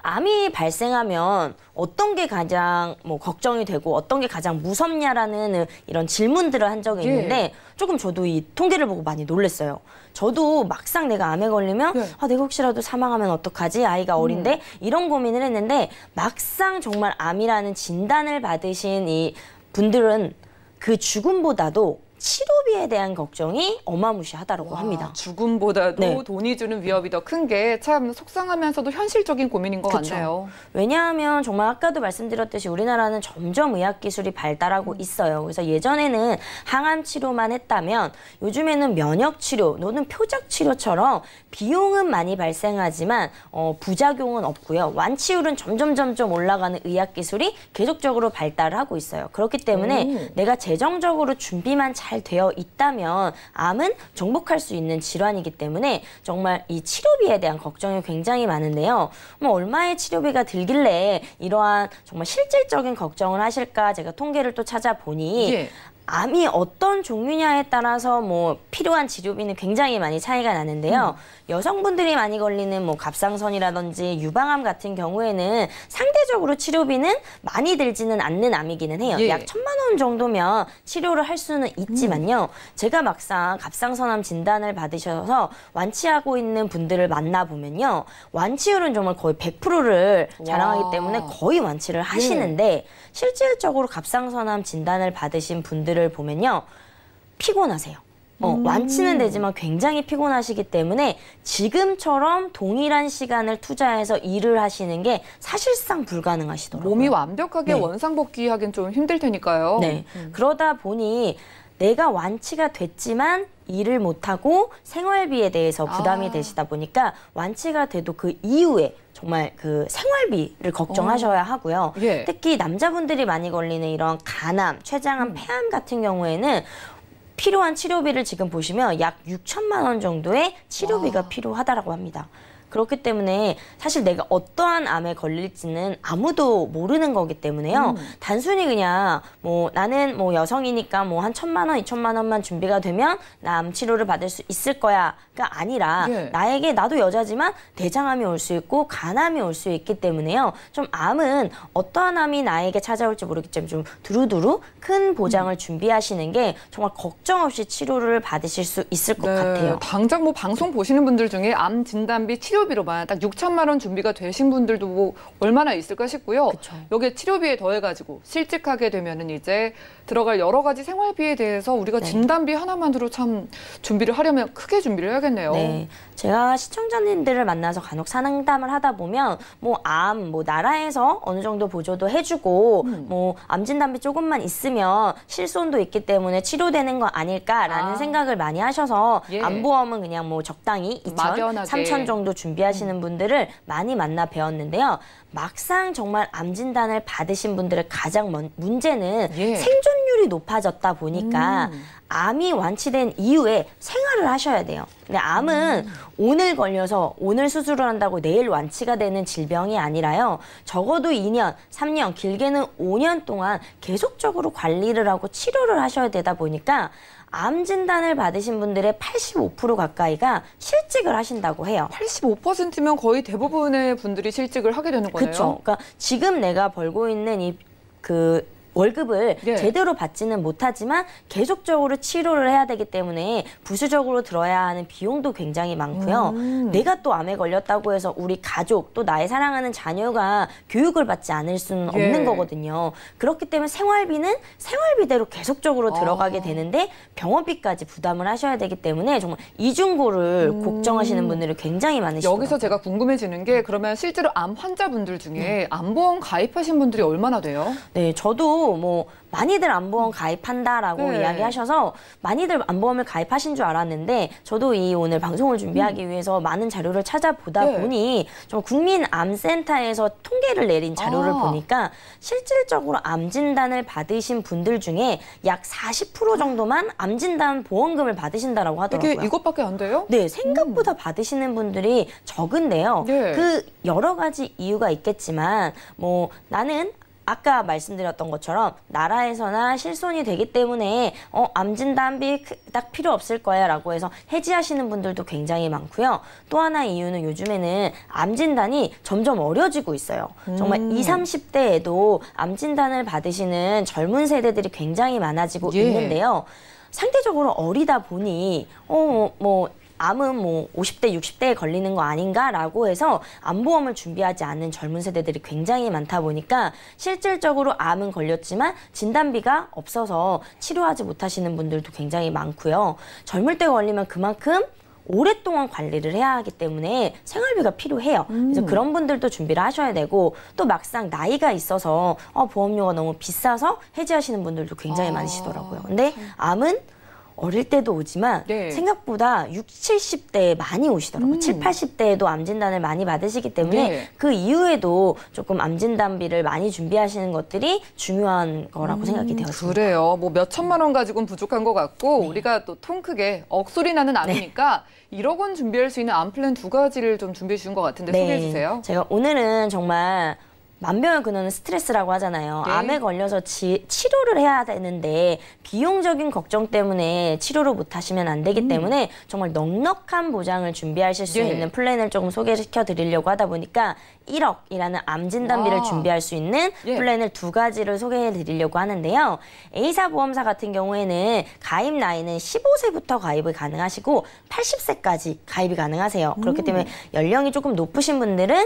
암이 발생하면 어떤 게 가장 뭐 걱정이 되고 어떤 게 가장 무섭냐라는 이런 질문들을 한 적이 있는데 조금 저도 이 통계를 보고 많이 놀랐어요. 저도 막상 내가 암에 걸리면 내가 혹시라도 사망하면 어떡하지? 아이가 어린데 이런 고민을 했는데 막상 정말 암이라는 진단을 받으신 이 분들은 그 죽음보다도 치료비에 대한 걱정이 어마무시하다고 합니다. 죽음보다도 네. 돈이 주는 위협이 더 큰 게 참 속상하면서도 현실적인 고민인 것 그쵸. 같네요. 왜냐하면 정말 아까도 말씀드렸듯이 우리나라는 점점 의학 기술이 발달하고 있어요. 그래서 예전에는 항암 치료만 했다면 요즘에는 면역 치료, 또는 표적 치료처럼 비용은 많이 발생하지만 부작용은 없고요. 완치율은 점점 올라가는 의학 기술이 계속적으로 발달을 하고 있어요. 그렇기 때문에 내가 재정적으로 준비만 잘 되어 있다면 암은 정복할 수 있는 질환이기 때문에 정말 이 치료비에 대한 걱정이 굉장히 많은데요. 뭐 얼마의 치료비가 들길래 이러한 정말 실질적인 걱정을 하실까 제가 통계를 또 찾아보니 예. 암이 어떤 종류냐에 따라서 뭐 필요한 치료비는 굉장히 많이 차이가 나는데요. 여성분들이 많이 걸리는 뭐 갑상선이라든지 유방암 같은 경우에는 상대적으로 치료비는 많이 들지는 않는 암이기는 해요. 예. 약 1,000만 원 정도면 치료를 할 수는 있지만요. 제가 막상 갑상선암 진단을 받으셔서 완치하고 있는 분들을 만나보면요. 완치율은 정말 거의 100%를 자랑하기 때문에 거의 완치를 하시는데 실질적으로 갑상선암 진단을 받으신 분들을 보면요. 피곤하세요. 완치는 되지만 굉장히 피곤하시기 때문에 지금처럼 동일한 시간을 투자해서 일을 하시는 게 사실상 불가능하시더라고요. 몸이 완벽하게 네. 원상복귀하기는 좀 힘들 테니까요. 네. 그러다 보니 내가 완치가 됐지만 일을 못하고 생활비에 대해서 부담이 되시다 보니까 완치가 돼도 그 이후에 정말 그 생활비를 걱정하셔야 하고요. 예. 특히 남자분들이 많이 걸리는 이런 간암, 췌장암, 폐암 같은 경우에는 필요한 치료비를 지금 보시면 약 6천만 원 정도의 치료비가 필요하다라고 합니다. 그렇기 때문에 사실 내가 어떠한 암에 걸릴지는 아무도 모르는 거기 때문에요. 단순히 그냥 뭐 나는 뭐 여성이니까 뭐 한 1,000만 원, 2,000만 원만 준비가 되면 나 암 치료를 받을 수 있을 거야가 아니라 예. 나에게 나도 여자지만 대장암이 올 수 있고 간암이 올 수 있기 때문에요. 좀 암은 어떠한 암이 나에게 찾아올지 모르겠지만 좀 두루두루 큰 보장을 준비하시는 게 정말 걱정 없이 치료를 받으실 수 있을 것 같아요. 당장 뭐 방송 보시는 분들 중에 암 진단비 치료비로만 딱 6천만 원 준비가 되신 분들도 뭐 얼마나 있을까 싶고요. 그쵸. 여기에 치료비에 더해가지고 실직하게 되면은 이제 들어갈 여러 가지 생활비에 대해서 우리가 네. 진단비 하나만으로 참 준비를 하려면 크게 준비를 해야겠네요. 네, 제가 시청자님들을 만나서 간혹 상담을 하다 보면 뭐 암, 뭐 나라에서 어느 정도 보조도 해주고 뭐 암 진단비 조금만 있으면 실손도 있기 때문에 치료되는 거 아닐까라는 생각을 많이 하셔서 예. 암보험은 그냥 뭐 적당히 2천, 막연하게. 3천 정도 준비하시는 분들을 많이 만나 배웠는데요. 막상 정말 암 진단을 받으신 분들의 가장 문제는 예. 생존율이 높아졌다 보니까 암이 완치된 이후에 생활을 하셔야 돼요. 근데 암은 오늘 걸려서 오늘 수술을 한다고 내일 완치가 되는 질병이 아니라요. 적어도 2년, 3년, 길게는 5년 동안 계속적으로 관리를 하고 치료를 하셔야 되다 보니까 암 진단을 받으신 분들의 85% 가까이가 실직을 하신다고 해요. 85%면 거의 대부분의 분들이 실직을 하게 되는 거네요. 그렇죠. 그러니까 지금 내가 벌고 있는 이 월급을 예. 제대로 받지는 못하지만 계속적으로 치료를 해야 되기 때문에 부수적으로 들어야 하는 비용도 굉장히 많고요. 내가 또 암에 걸렸다고 해서 우리 가족 또 나의 사랑하는 자녀가 교육을 받지 않을 수는 예. 없는 거거든요. 그렇기 때문에 생활비는 생활비대로 계속적으로 들어가게 되는데 병원비까지 부담을 하셔야 되기 때문에 정말 이중고를 걱정하시는 분들이 굉장히 많으시더라고요. 여기서 제가 궁금해지는 게 그러면 실제로 암 환자분들 중에 암보험 가입하신 분들이 얼마나 돼요? 네, 저도 뭐 많이들 암보험 가입한다라고 네. 이야기하셔서 많이들 암보험을 가입하신 줄 알았는데 저도 이 오늘 방송을 준비하기 위해서 많은 자료를 찾아보다 네. 보니 좀 국민암센터에서 통계를 내린 자료를 보니까 실질적으로 암 진단을 받으신 분들 중에 약 40% 정도만 암 진단 보험금을 받으신다라고 하더라고요. 이게 이것밖에 안 돼요? 네, 생각보다 받으시는 분들이 적은데요. 네. 그 여러 가지 이유가 있겠지만 뭐 나는 아까 말씀드렸던 것처럼 나라에서나 실손이 되기 때문에 암 진단비 딱 필요 없을 거야 라고 해서 해지하시는 분들도 굉장히 많고요. 또 하나 이유는 요즘에는 암 진단이 점점 어려지고 있어요. 정말 20, 30대에도 암 진단을 받으시는 젊은 세대들이 굉장히 많아지고 예. 있는데요. 상대적으로 어리다 보니 암은 뭐 50대, 60대에 걸리는 거 아닌가라고 해서 암보험을 준비하지 않는 젊은 세대들이 굉장히 많다 보니까 실질적으로 암은 걸렸지만 진단비가 없어서 치료하지 못하시는 분들도 굉장히 많고요. 젊을 때 걸리면 그만큼 오랫동안 관리를 해야 하기 때문에 생활비가 필요해요. 그래서 그런 분들도 준비를 하셔야 되고 또 막상 나이가 있어서 보험료가 너무 비싸서 해지하시는 분들도 굉장히 많으시더라고요. 근데 암은 어릴 때도 오지만 네. 생각보다 60, 70대에 많이 오시더라고요. 70, 80대에도 암 진단을 많이 받으시기 때문에 네. 그 이후에도 조금 암 진단비를 많이 준비하시는 것들이 중요한 거라고 생각이 되었습니다. 그래요. 뭐 몇 천만 원 가지고는 부족한 것 같고 우리가 또 통 크게 억소리 나는 암이니까 1억 원 준비할 수 있는 암 플랜 2가지를 좀 준비해 주신 것 같은데 소개해 주세요. 제가 오늘은 정말 만병을 근원은 스트레스라고 하잖아요. 네. 암에 걸려서 치료를 해야 되는데 비용적인 걱정 때문에 치료를 못 하시면 안 되기 때문에 정말 넉넉한 보장을 준비하실 수 예. 있는 플랜을 조금 소개시켜 드리려고 하다 보니까 1억이라는 암 진단비를 와. 준비할 수 있는 예. 플랜을 2가지를 소개해 드리려고 하는데요. A사 보험사 같은 경우에는 가입 나이는 15세부터 가입이 가능하시고 80세까지 가입이 가능하세요. 그렇기 때문에 연령이 조금 높으신 분들은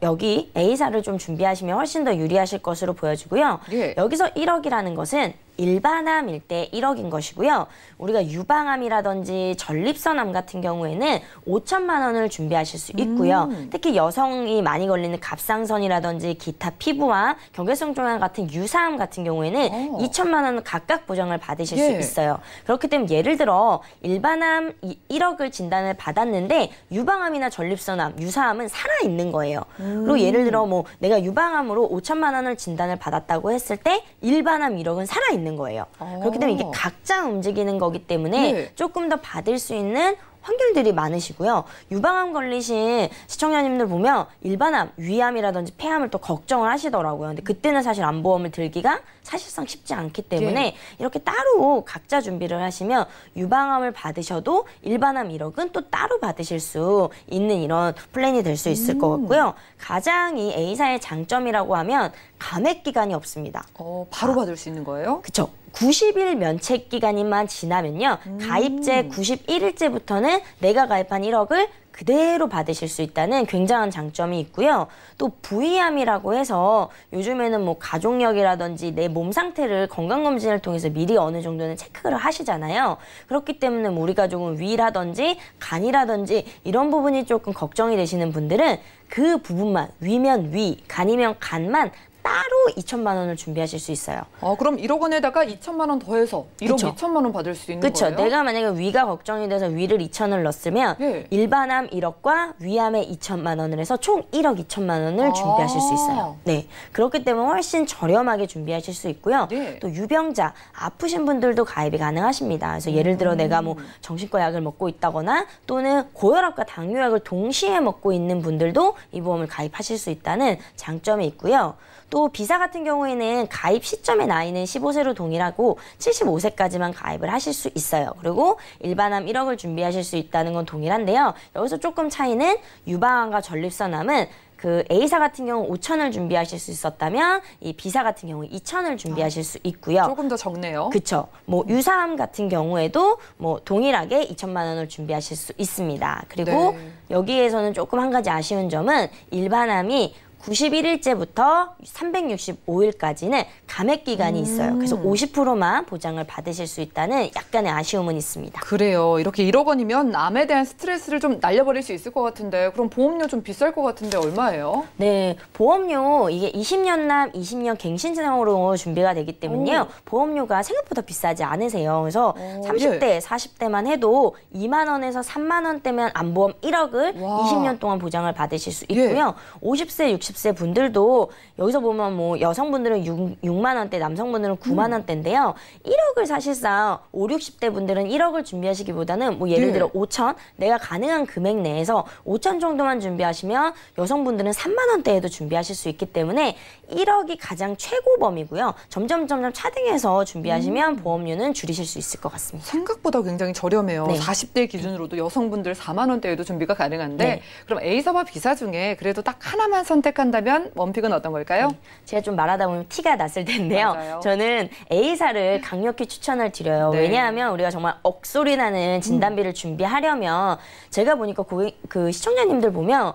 여기 A사를 좀 준비하시면 훨씬 더 유리하실 것으로 보여지고요. 예. 여기서 1억이라는 것은 일반암일 때 1억인 것이고요. 우리가 유방암이라든지 전립선암 같은 경우에는 5천만 원을 준비하실 수 있고요. 특히 여성이 많이 걸리는 갑상선이라든지 기타 피부암, 경계성 종양 같은 유사암 같은 경우에는 2천만 원을 각각 보장을 받으실 수 있어요. 그렇기 때문에 예를 들어 일반암 1억을 진단을 받았는데 유방암이나 전립선암, 유사암은 살아있는 거예요. 그리고 예를 들어 뭐 내가 유방암으로 5천만 원을 진단을 받았다고 했을 때 일반암 1억은 살아있는 거예요. 그렇기 때문에 이게 각자 움직이는 거기 때문에 조금 더 받을 수 있는 확률들이 많으시고요. 유방암 걸리신 시청자님들 보면 일반암, 위암이라든지 폐암을 또 걱정을 하시더라고요. 근데 그때는 사실 암보험을 들기가 사실상 쉽지 않기 때문에 이렇게 따로 각자 준비를 하시면 유방암을 받으셔도 일반암 1억은 또 따로 받으실 수 있는 이런 플랜이 될 수 있을 것 같고요. 가장 이 A사의 장점이라고 하면 감액 기간이 없습니다. 바로 받을 수 있는 거예요? 그렇죠. 90일 면책 기간만 지나면요. 가입제 91일째부터는 내가 가입한 1억을 그대로 받으실 수 있다는 굉장한 장점이 있고요. 또 부위암이라고 해서 요즘에는 뭐 가족력이라든지 내 몸 상태를 건강검진을 통해서 미리 어느 정도는 체크를 하시잖아요. 그렇기 때문에 우리 가족은 위라든지 간이라든지 이런 부분이 조금 걱정이 되시는 분들은 그 부분만, 위면 위, 간이면 간만 따로 2천만 원을 준비하실 수 있어요. 그럼 1억 원에다가 2천만 원 더해서 1억 그쵸. 2천만 원 받을 수 있는 그쵸. 거예요? 내가 만약에 위가 걱정이 돼서 위를 2천을 넣었으면 일반암 1억과 위암에 2천만 원을 해서 총 1억 2천만 원을 준비하실 수 있어요. 네, 그렇기 때문에 훨씬 저렴하게 준비하실 수 있고요. 또 유병자, 아프신 분들도 가입이 가능하십니다. 그래서 예를 들어 내가 뭐 정신과 약을 먹고 있다거나 또는 고혈압과 당뇨약을 동시에 먹고 있는 분들도 이 보험을 가입하실 수 있다는 장점이 있고요. 또 비사 같은 경우에는 가입 시점의 나이는 15세로 동일하고 75세까지만 가입을 하실 수 있어요. 그리고 일반암 1억을 준비하실 수 있다는 건 동일한데요. 여기서 조금 차이는 유방암과 전립선암은 그 A사 같은 경우 5천을 준비하실 수 있었다면 이 B사 같은 경우 2천을 준비하실 수 있고요. 조금 더 적네요. 그렇죠. 뭐 유사암 같은 경우에도 뭐 동일하게 2천만 원을 준비하실 수 있습니다. 그리고 여기에서는 조금 한 가지 아쉬운 점은 일반암이 91일째부터 365일까지는 감액 기간이 있어요. 그래서 50%만 보장을 받으실 수 있다는 약간의 아쉬움은 있습니다. 그래요. 이렇게 1억 원이면 암에 대한 스트레스를 좀 날려버릴 수 있을 것 같은데 그럼 보험료 좀 비쌀 것 같은데 얼마예요? 네, 보험료 이게 20년 남 20년 갱신형으로 준비가 되기 때문에요. 보험료가 생각보다 비싸지 않으세요. 그래서 30대, 40대만 해도 2만 원에서 3만 원대면 암보험 1억을 20년 동안 보장을 받으실 수 있고요. 50세, 60세 분들도 여기서 보면 뭐 여성분들은 6만 원대, 남성분들은 9만 원대인데요. 1억을 사실상 5, 60대 분들은 1억을 준비하시기보다는 뭐 예를 들어 5천, 내가 가능한 금액 내에서 5천 정도만 준비하시면 여성분들은 3만 원대에도 준비하실 수 있기 때문에 1억이 가장 최고범이고요. 점점 차등해서 준비하시면 보험료는 줄이실 수 있을 것 같습니다. 생각보다 굉장히 저렴해요. 40대 기준으로도 여성분들 4만 원대에도 준비가 가능한데 그럼 A사와 B사 중에 그래도 딱 하나만 선택한다면 원픽은 어떤 걸까요? 제가 좀 말하다 보면 티가 났을 텐데요. 맞아요. 저는 A사를 강력히 추천을 드려요. 왜냐하면 우리가 정말 억소리 나는 진단비를 준비하려면 제가 보니까 그 시청자님들 보면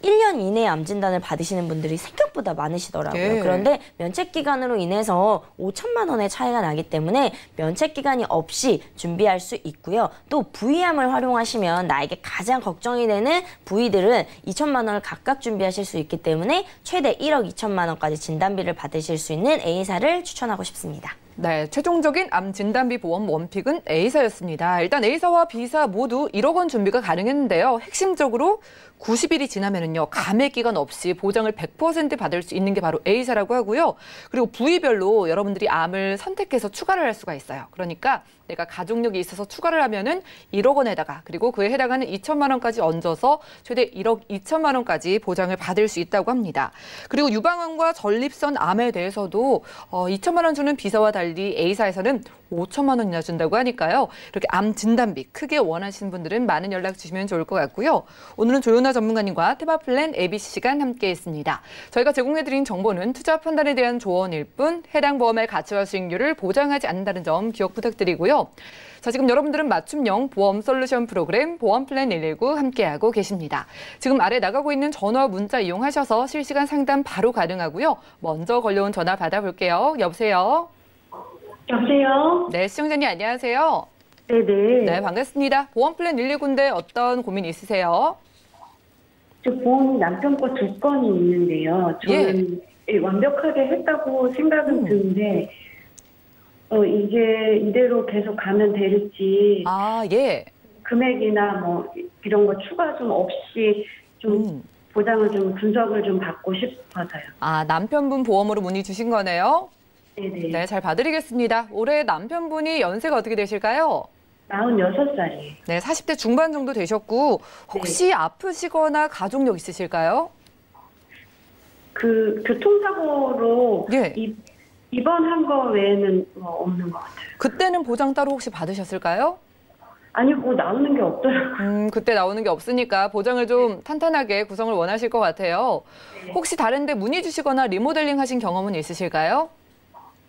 1년 이내에 암 진단을 받으시는 분들이 생각보다 많으시더라고요. 그런데 면책 기간으로 인해서 5천만 원의 차이가 나기 때문에 면책 기간이 없이 준비할 수 있고요. 또 부위암을 활용하시면 나에게 가장 걱정이 되는 부위들은 2천만 원을 각각 준비하실 수 있기 때문에 최대 1억 2천만 원까지 진단비를 받으실 수 있는 A사를 추천하고 싶습니다. 네, 최종적인 암 진단비 보험 원픽은 A사였습니다. 일단 A사와 B사 모두 1억 원 준비가 가능했는데요. 핵심적으로 90일이 지나면은요, 감액 기간 없이 보장을 100% 받을 수 있는 게 바로 A사라고 하고요. 그리고 부위별로 여러분들이 암을 선택해서 추가를 할 수가 있어요. 그러니까 내가 가족력이 있어서 추가를 하면은 1억 원에다가 그리고 그에 해당하는 2천만 원까지 얹어서 최대 1억 2천만 원까지 보장을 받을 수 있다고 합니다. 그리고 유방암과 전립선 암에 대해서도 2천만 원 주는 B사와 달리 A사에서는 5천만 원이나 준다고 하니까요. 이렇게 암 진단비 크게 원하시는 분들은 많은 연락 주시면 좋을 것 같고요. 오늘은 조윤아 전문가님과 테마플랜 ABC 시간 함께했습니다. 저희가 제공해드린 정보는 투자 판단에 대한 조언일 뿐 해당 보험의 가치와 수익률을 보장하지 않는다는 점 기억 부탁드리고요. 자, 지금 여러분들은 맞춤형 보험 솔루션 프로그램 보험플랜 119 함께하고 계십니다. 지금 아래 나가고 있는 전화 문자 이용하셔서 실시간 상담 바로 가능하고요. 먼저 걸려온 전화 받아볼게요. 여보세요? 여보세요? 네, 시청자님 안녕하세요. 네네. 네, 반갑습니다. 보험 플랜 119인데 어떤 고민 있으세요? 저 보험 남편 거 2건이 있는데요. 저는 완벽하게 했다고 생각은 드는데, 이게 이대로 계속 가면 될지, 아, 예. 금액이나 뭐 이런 거 추가 좀 없이 좀 보장을 좀 분석을 좀 받고 싶어서요. 아, 남편분 보험으로 문의 주신 거네요? 네네. 네, 잘 봐드리겠습니다. 올해 남편분이 연세가 어떻게 되실까요? 46살이에요. 네, 40대 중반 정도 되셨고 혹시 아프시거나 가족력 있으실까요? 그 교통사고로 예. 입원한 거 외에는 뭐 없는 것 같아요. 그때는 보장 따로 혹시 받으셨을까요? 아니, 뭐 나오는 게 없더라고요. 그때 나오는 게 없으니까 보장을 좀 탄탄하게 구성을 원하실 것 같아요. 혹시 다른데 문의 주시거나 리모델링 하신 경험은 있으실까요?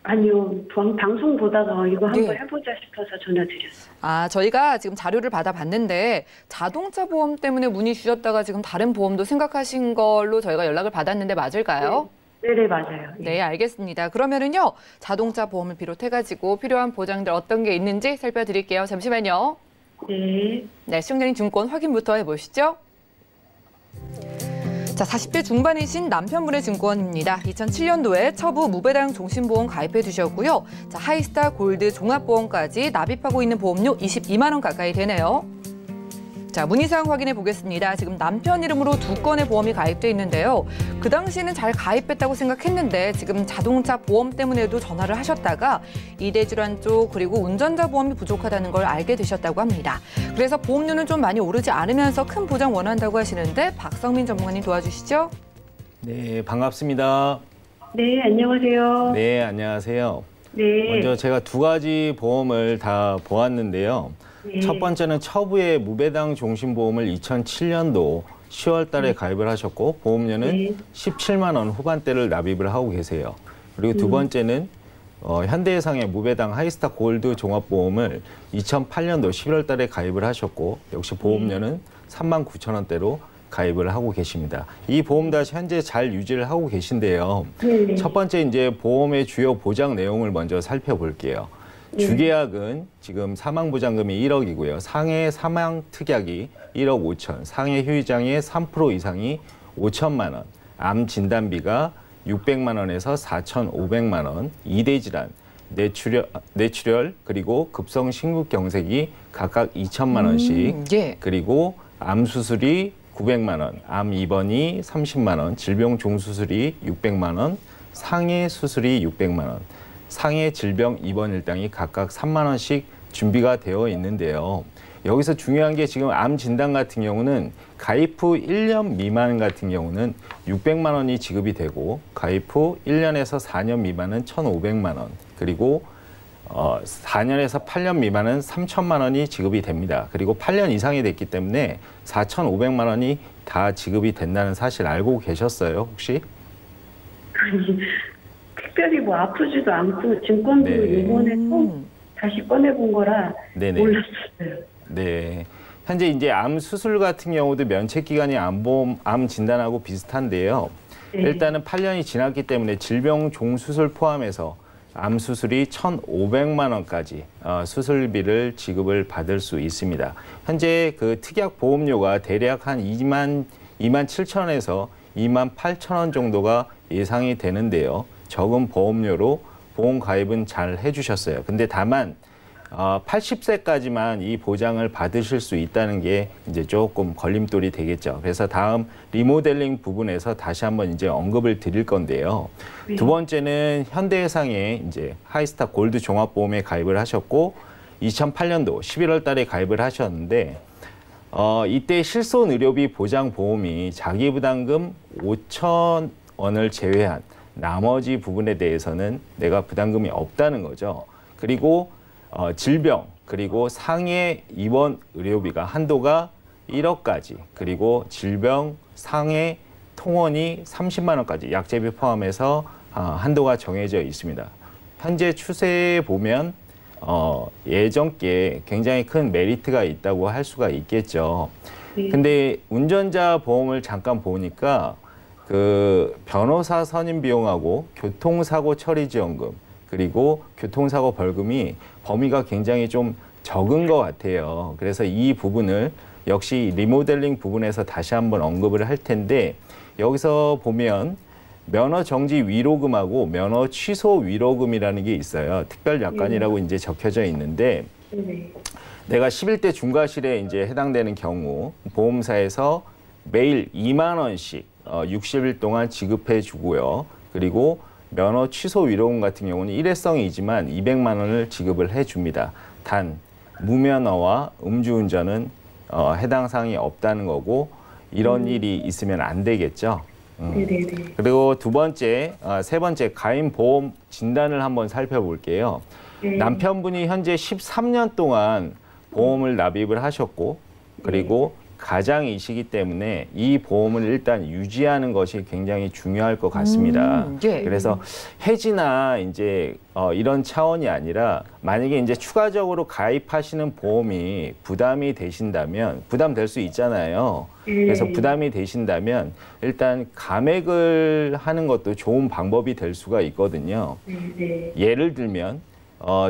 아니요, 방송 보다가 이거 한번 예. 해보자 싶어서 전화드렸어요. 아, 저희가 지금 자료를 받아봤는데 자동차 보험 때문에 문의 주셨다가 지금 다른 보험도 생각하신 걸로 저희가 연락을 받았는데 맞을까요? 네네, 맞아요. 네, 알겠습니다. 그러면은요, 자동차 보험을 비롯해가지고 필요한 보장들 어떤 게 있는지 살펴드릴게요. 잠시만요. 네. 네, 시청자님 증권 확인부터 해보시죠. 자, 40대 중반이신 남편분의 증권입니다. 2007년도에 처부 무배당 종신보험 가입해 두셨고요. 자, 하이스타 골드 종합보험까지 납입하고 있는 보험료 22만 원 가까이 되네요. 자, 문의사항 확인해 보겠습니다. 지금 남편 이름으로 2건의 보험이 가입돼 있는데요. 그 당시에는 잘 가입했다고 생각했는데 지금 자동차 보험 때문에도 전화를 하셨다가 이대질환 쪽 그리고 운전자 보험이 부족하다는 걸 알게 되셨다고 합니다. 그래서 보험료는 좀 많이 오르지 않으면서 큰 보장 원한다고 하시는데 박성민 전문가님 도와주시죠. 네, 반갑습니다. 네, 안녕하세요. 네, 안녕하세요. 네. 먼저 제가 2가지 보험을 다 보았는데요. 네. 첫 번째는 처부의 무배당 종신보험을 2007년도 10월 달에 가입을 하셨고 보험료는 네. 17만 원 후반대를 납입을 하고 계세요. 그리고 두 번째는 현대해상의 무배당 하이스타 골드 종합보험을 2008년도 11월 달에 가입을 하셨고 역시 보험료는 3만 9천 원대로 가입을 하고 계십니다. 이 보험 다 현재 잘 유지를 하고 계신데요. 네. 첫 번째 이제 보험의 주요 보장 내용을 먼저 살펴볼게요. 주계약은 지금 사망보장금이 1억이고요. 상해 사망특약이 1억 5천, 상해 휴의장의 3% 이상이 5천만 원, 암 진단비가 600만 원에서 4,500만 원, 이대질환, 뇌출혈 그리고 급성 심근경색이 각각 2천만 원씩, 예. 그리고 암 수술이 900만 원, 암 입원이 30만 원, 질병 종수술이 600만 원, 상해 수술이 600만 원, 상해 질병 입원 일당이 각각 3만 원씩 준비가 되어 있는데요. 여기서 중요한 게 지금 암 진단 같은 경우는 가입 후 1년 미만 같은 경우는 600만 원이 지급이 되고 가입 후 1년에서 4년 미만은 1,500만 원, 그리고 4년에서 8년 미만은 3천만 원이 지급이 됩니다. 그리고 8년 이상이 됐기 때문에 4,500만 원이 다 지급이 된다는 사실 알고 계셨어요, 혹시? 아니, 특별히 뭐 아프지도 않고 증권도 네. 이번에 또 다시 꺼내본 거라 네네. 몰랐어요. 네. 현재 이제 암 수술 같은 경우도 면책 기간이 암 진단하고 비슷한데요. 네. 일단은 8년이 지났기 때문에 질병 종수술 포함해서 암 수술이 1,500만 원까지 수술비를 지급을 받을 수 있습니다. 현재 그 특약 보험료가 대략 한 2만 7천 원에서 2만 8천 원 정도가 예상이 되는데요. 적은 보험료로 보험 가입은 잘 해주셨어요. 근데 다만 80세까지만 이 보장을 받으실 수 있다는 게 이제 조금 걸림돌이 되겠죠. 그래서 다음 리모델링 부분에서 다시 한번 이제 언급을 드릴 건데요. 두 번째는 현대해상의 이제 하이스타 골드 종합보험에 가입을 하셨고 2008년도 11월 달에 가입을 하셨는데 이때 실손 의료비 보장 보험이 자기 부담금 5천 원을 제외한 나머지 부분에 대해서는 내가 부담금이 없다는 거죠. 그리고 질병 그리고 상해 입원 의료비가 한도가 1억까지 그리고 질병 상해 통원이 30만 원까지 약제비 포함해서 한도가 정해져 있습니다. 현재 추세에 보면 예전께 굉장히 큰 메리트가 있다고 할 수가 있겠죠. 근데 운전자 보험을 잠깐 보니까 그 변호사 선임 비용하고 교통사고 처리 지원금 그리고 교통사고 벌금이 범위가 굉장히 좀 적은 것 같아요. 그래서 이 부분을 역시 리모델링 부분에서 다시 한번 언급을 할 텐데, 여기서 보면 면허 정지 위로금하고 면허 취소 위로금이라는 게 있어요. 특별 약관이라고 이제 적혀져 있는데, 네. 내가 11대 중과실에 이제 해당되는 경우 보험사에서 매일 2만 원씩 60일 동안 지급해 주고요. 그리고 면허 취소 위로금 같은 경우는 일회성이지만 200만 원을 지급을 해 줍니다. 단 무면허와 음주운전은 해당 사항이 없다는 거고, 이런 일이 있으면 안 되겠죠. 네네네. 그리고 세 번째 가임 보험 진단을 한번 살펴볼게요. 네. 남편분이 현재 13년 동안 보험을 납입을 하셨고, 그리고 가장이시기 때문에 이 보험을 일단 유지하는 것이 굉장히 중요할 것 같습니다. 예. 그래서 해지나 이제 이런 차원이 아니라, 만약에 이제 추가적으로 가입하시는 보험이 부담이 되신다면, 부담될 수 있잖아요. 그래서 부담이 되신다면 일단 감액을 하는 것도 좋은 방법이 될 수가 있거든요. 네. 예를 들면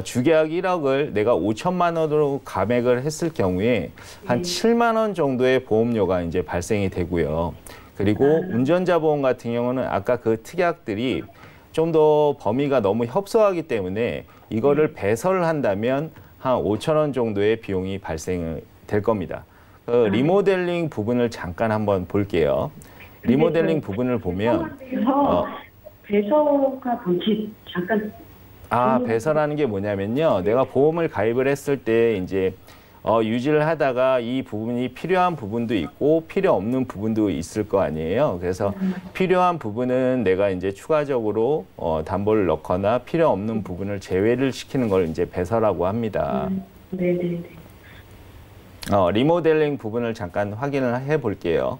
주계약 1억을 내가 5천만 원으로 감액을 했을 경우에 한 7만 원 정도의 보험료가 이제 발생이 되고요. 그리고 운전자 보험 같은 경우는 아까 그 특약들이 좀 더 범위가 너무 협소하기 때문에 이거를 배설을 한다면 한 5천 원 정도의 비용이 발생될 겁니다. 리모델링 부분을 잠깐 한번 볼게요. 리모델링 부분을 보면 배서가 뭔지 잠깐. 배설하는 게 뭐냐면요. 내가 보험을 가입을 했을 때 이제 유지를 하다가 이 부분이 필요한 부분도 있고 필요 없는 부분도 있을 거 아니에요. 그래서 필요한 부분은 내가 이제 추가적으로 담보를 넣거나 필요 없는 부분을 제외를 시키는 걸 이제 배설하고 합니다. 네네네. 리모델링 부분을 잠깐 확인을 해 볼게요.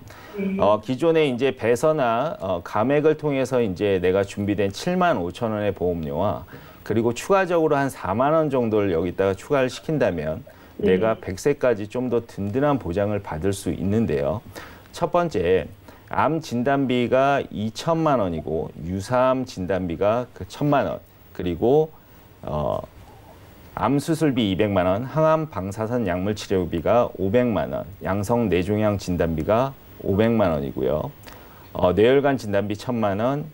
기존에 이제 배서나 감액을 통해서 이제 내가 준비된 7만 5천 원의 보험료와, 그리고 추가적으로 한 4만 원 정도를 여기다가 추가를 시킨다면 내가 100세까지 좀 더 든든한 보장을 받을 수 있는데요. 첫 번째, 암 진단비가 2천만 원이고 유사암 진단비가 1,000만 원, 그리고 암 수술비 200만 원, 항암 방사선 약물 치료비가 500만 원, 양성 뇌종양 진단비가 500만 원이고요. 뇌혈관 진단비 1,000만 원,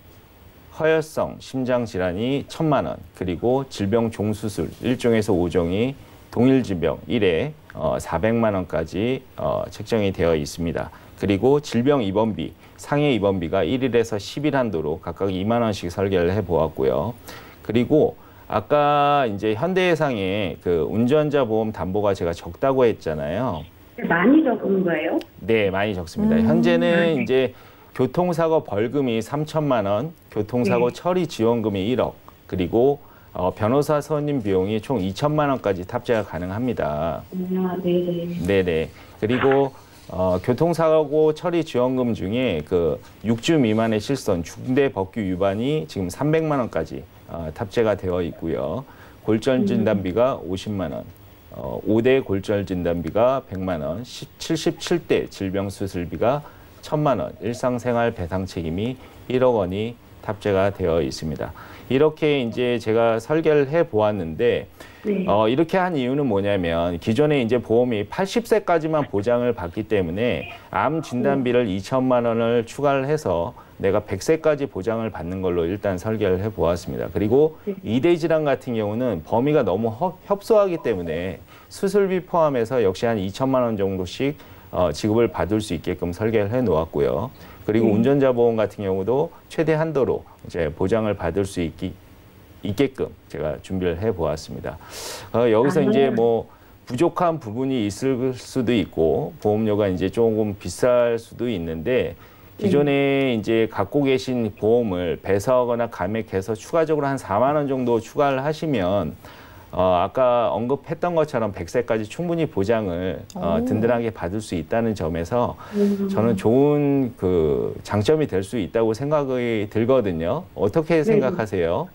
허혈성 심장 질환이 1,000만 원, 그리고 질병 종수술 1종에서 5종이 동일 질병 1회 400만 원까지 책정이 되어 있습니다. 그리고 질병 입원비, 상해 입원비가 1일에서 10일 한도로 각각 2만 원씩 설계를 해 보았고요. 그리고 아까 이제 현대해상의 그 운전자 보험 담보가 제가 적다고 했잖아요. 많이 적은 거예요? 네, 많이 적습니다. 현재는 이제 교통사고 벌금이 3천만 원, 교통사고 처리 지원금이 1억, 그리고 변호사 선임 비용이 총 2천만 원까지 탑재가 가능합니다. 네네. 네네. 그리고 교통사고 처리 지원금 중에 그 6주 미만의 실손, 중대 법규 위반이 지금 300만 원까지 탑재가 되어 있고요. 골절 진단비가 50만 원, 5대 골절 진단비가 100만 원, 77대 질병 수술비가 1,000만 원, 일상생활 배상 책임이 1억 원이 탑재가 되어 있습니다. 이렇게 이제 제가 설계를 해 보았는데, 이렇게 한 이유는 뭐냐면, 기존에 이제 보험이 80세까지만 보장을 받기 때문에 암 진단비를 2천만 원을 추가를 해서 내가 100세까지 보장을 받는 걸로 일단 설계를 해 보았습니다. 그리고 2대 질환 같은 경우는 범위가 너무 협소하기 때문에 수술비 포함해서 역시 한 2천만 원 정도씩 지급을 받을 수 있게끔 설계를 해 놓았고요. 그리고 운전자 보험 같은 경우도 최대 한도로 이제 보장을 받을 수 있게끔 제가 준비를 해 보았습니다. 여기서 이제 뭐 부족한 부분이 있을 수도 있고 보험료가 이제 조금 비쌀 수도 있는데, 기존에 이제 갖고 계신 보험을 배서하거나 감액해서 추가적으로 한 4만 원 정도 추가를 하시면 아까 언급했던 것처럼 100세까지 충분히 보장을 든든하게 받을 수 있다는 점에서 저는 좋은 그 장점이 될 수 있다고 생각이 들거든요. 어떻게 생각하세요?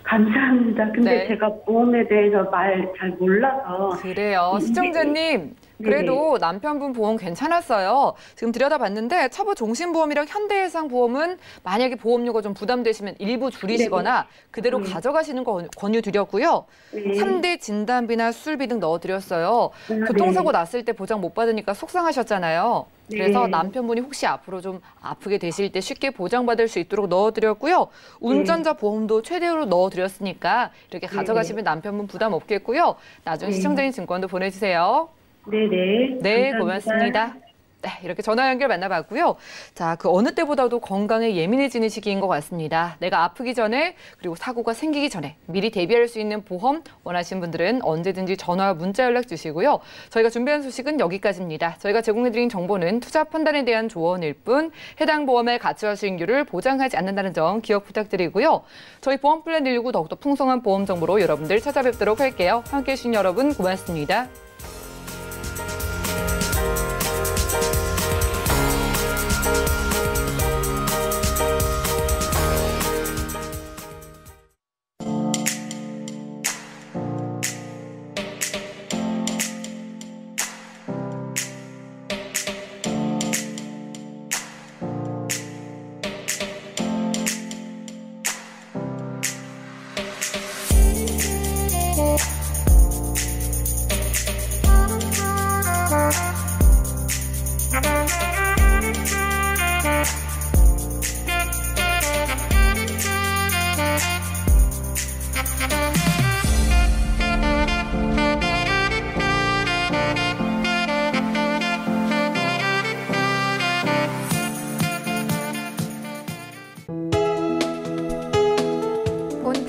감사합니다. 근데 네. 제가 보험에 대해서 말 잘 몰라서. 그래요. 시청자님. 그래도 남편분 보험 괜찮았어요. 지금 들여다봤는데 처보 종신보험이랑 현대해상보험은 만약에 보험료가 좀 부담되시면 일부 줄이시거나 그대로 네. 가져가시는 거 권유드렸고요. 네. 3대 진단비나 수술비 등 넣어드렸어요. 네. 교통사고 났을 때 보장 못 받으니까 속상하셨잖아요. 그래서 네. 남편분이 혹시 앞으로 좀 아프게 되실 때 쉽게 보장받을 수 있도록 넣어드렸고요. 운전자 보험도 최대로 넣어드렸으니까 이렇게 가져가시면 남편분 부담 없겠고요. 나중에 시청자인 증권도 보내주세요. 네네. 네, 감사합니다. 고맙습니다. 네, 이렇게 전화 연결 만나봤고요. 자, 그 어느 때보다도 건강에 예민해지는 시기인 것 같습니다. 내가 아프기 전에 그리고 사고가 생기기 전에 미리 대비할 수 있는 보험 원하시는 분들은 언제든지 전화, 문자 연락 주시고요. 저희가 준비한 소식은 여기까지입니다. 저희가 제공해드린 정보는 투자 판단에 대한 조언일 뿐 해당 보험의 가치와 수익률을 보장하지 않는다는 점 기억 부탁드리고요. 저희 보험 플랜 119 더욱더 풍성한 보험 정보로 여러분들 찾아뵙도록 할게요. 함께해 주신 여러분 고맙습니다.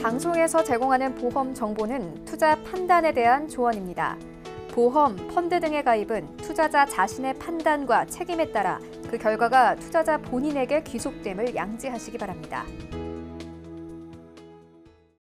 방송에서 제공하는 보험 정보는 투자 판단에 대한 조언입니다. 보험, 펀드 등의 가입은 투자자 자신의 판단과 책임에 따라 그 결과가 투자자 본인에게 귀속됨을 양지하시기 바랍니다.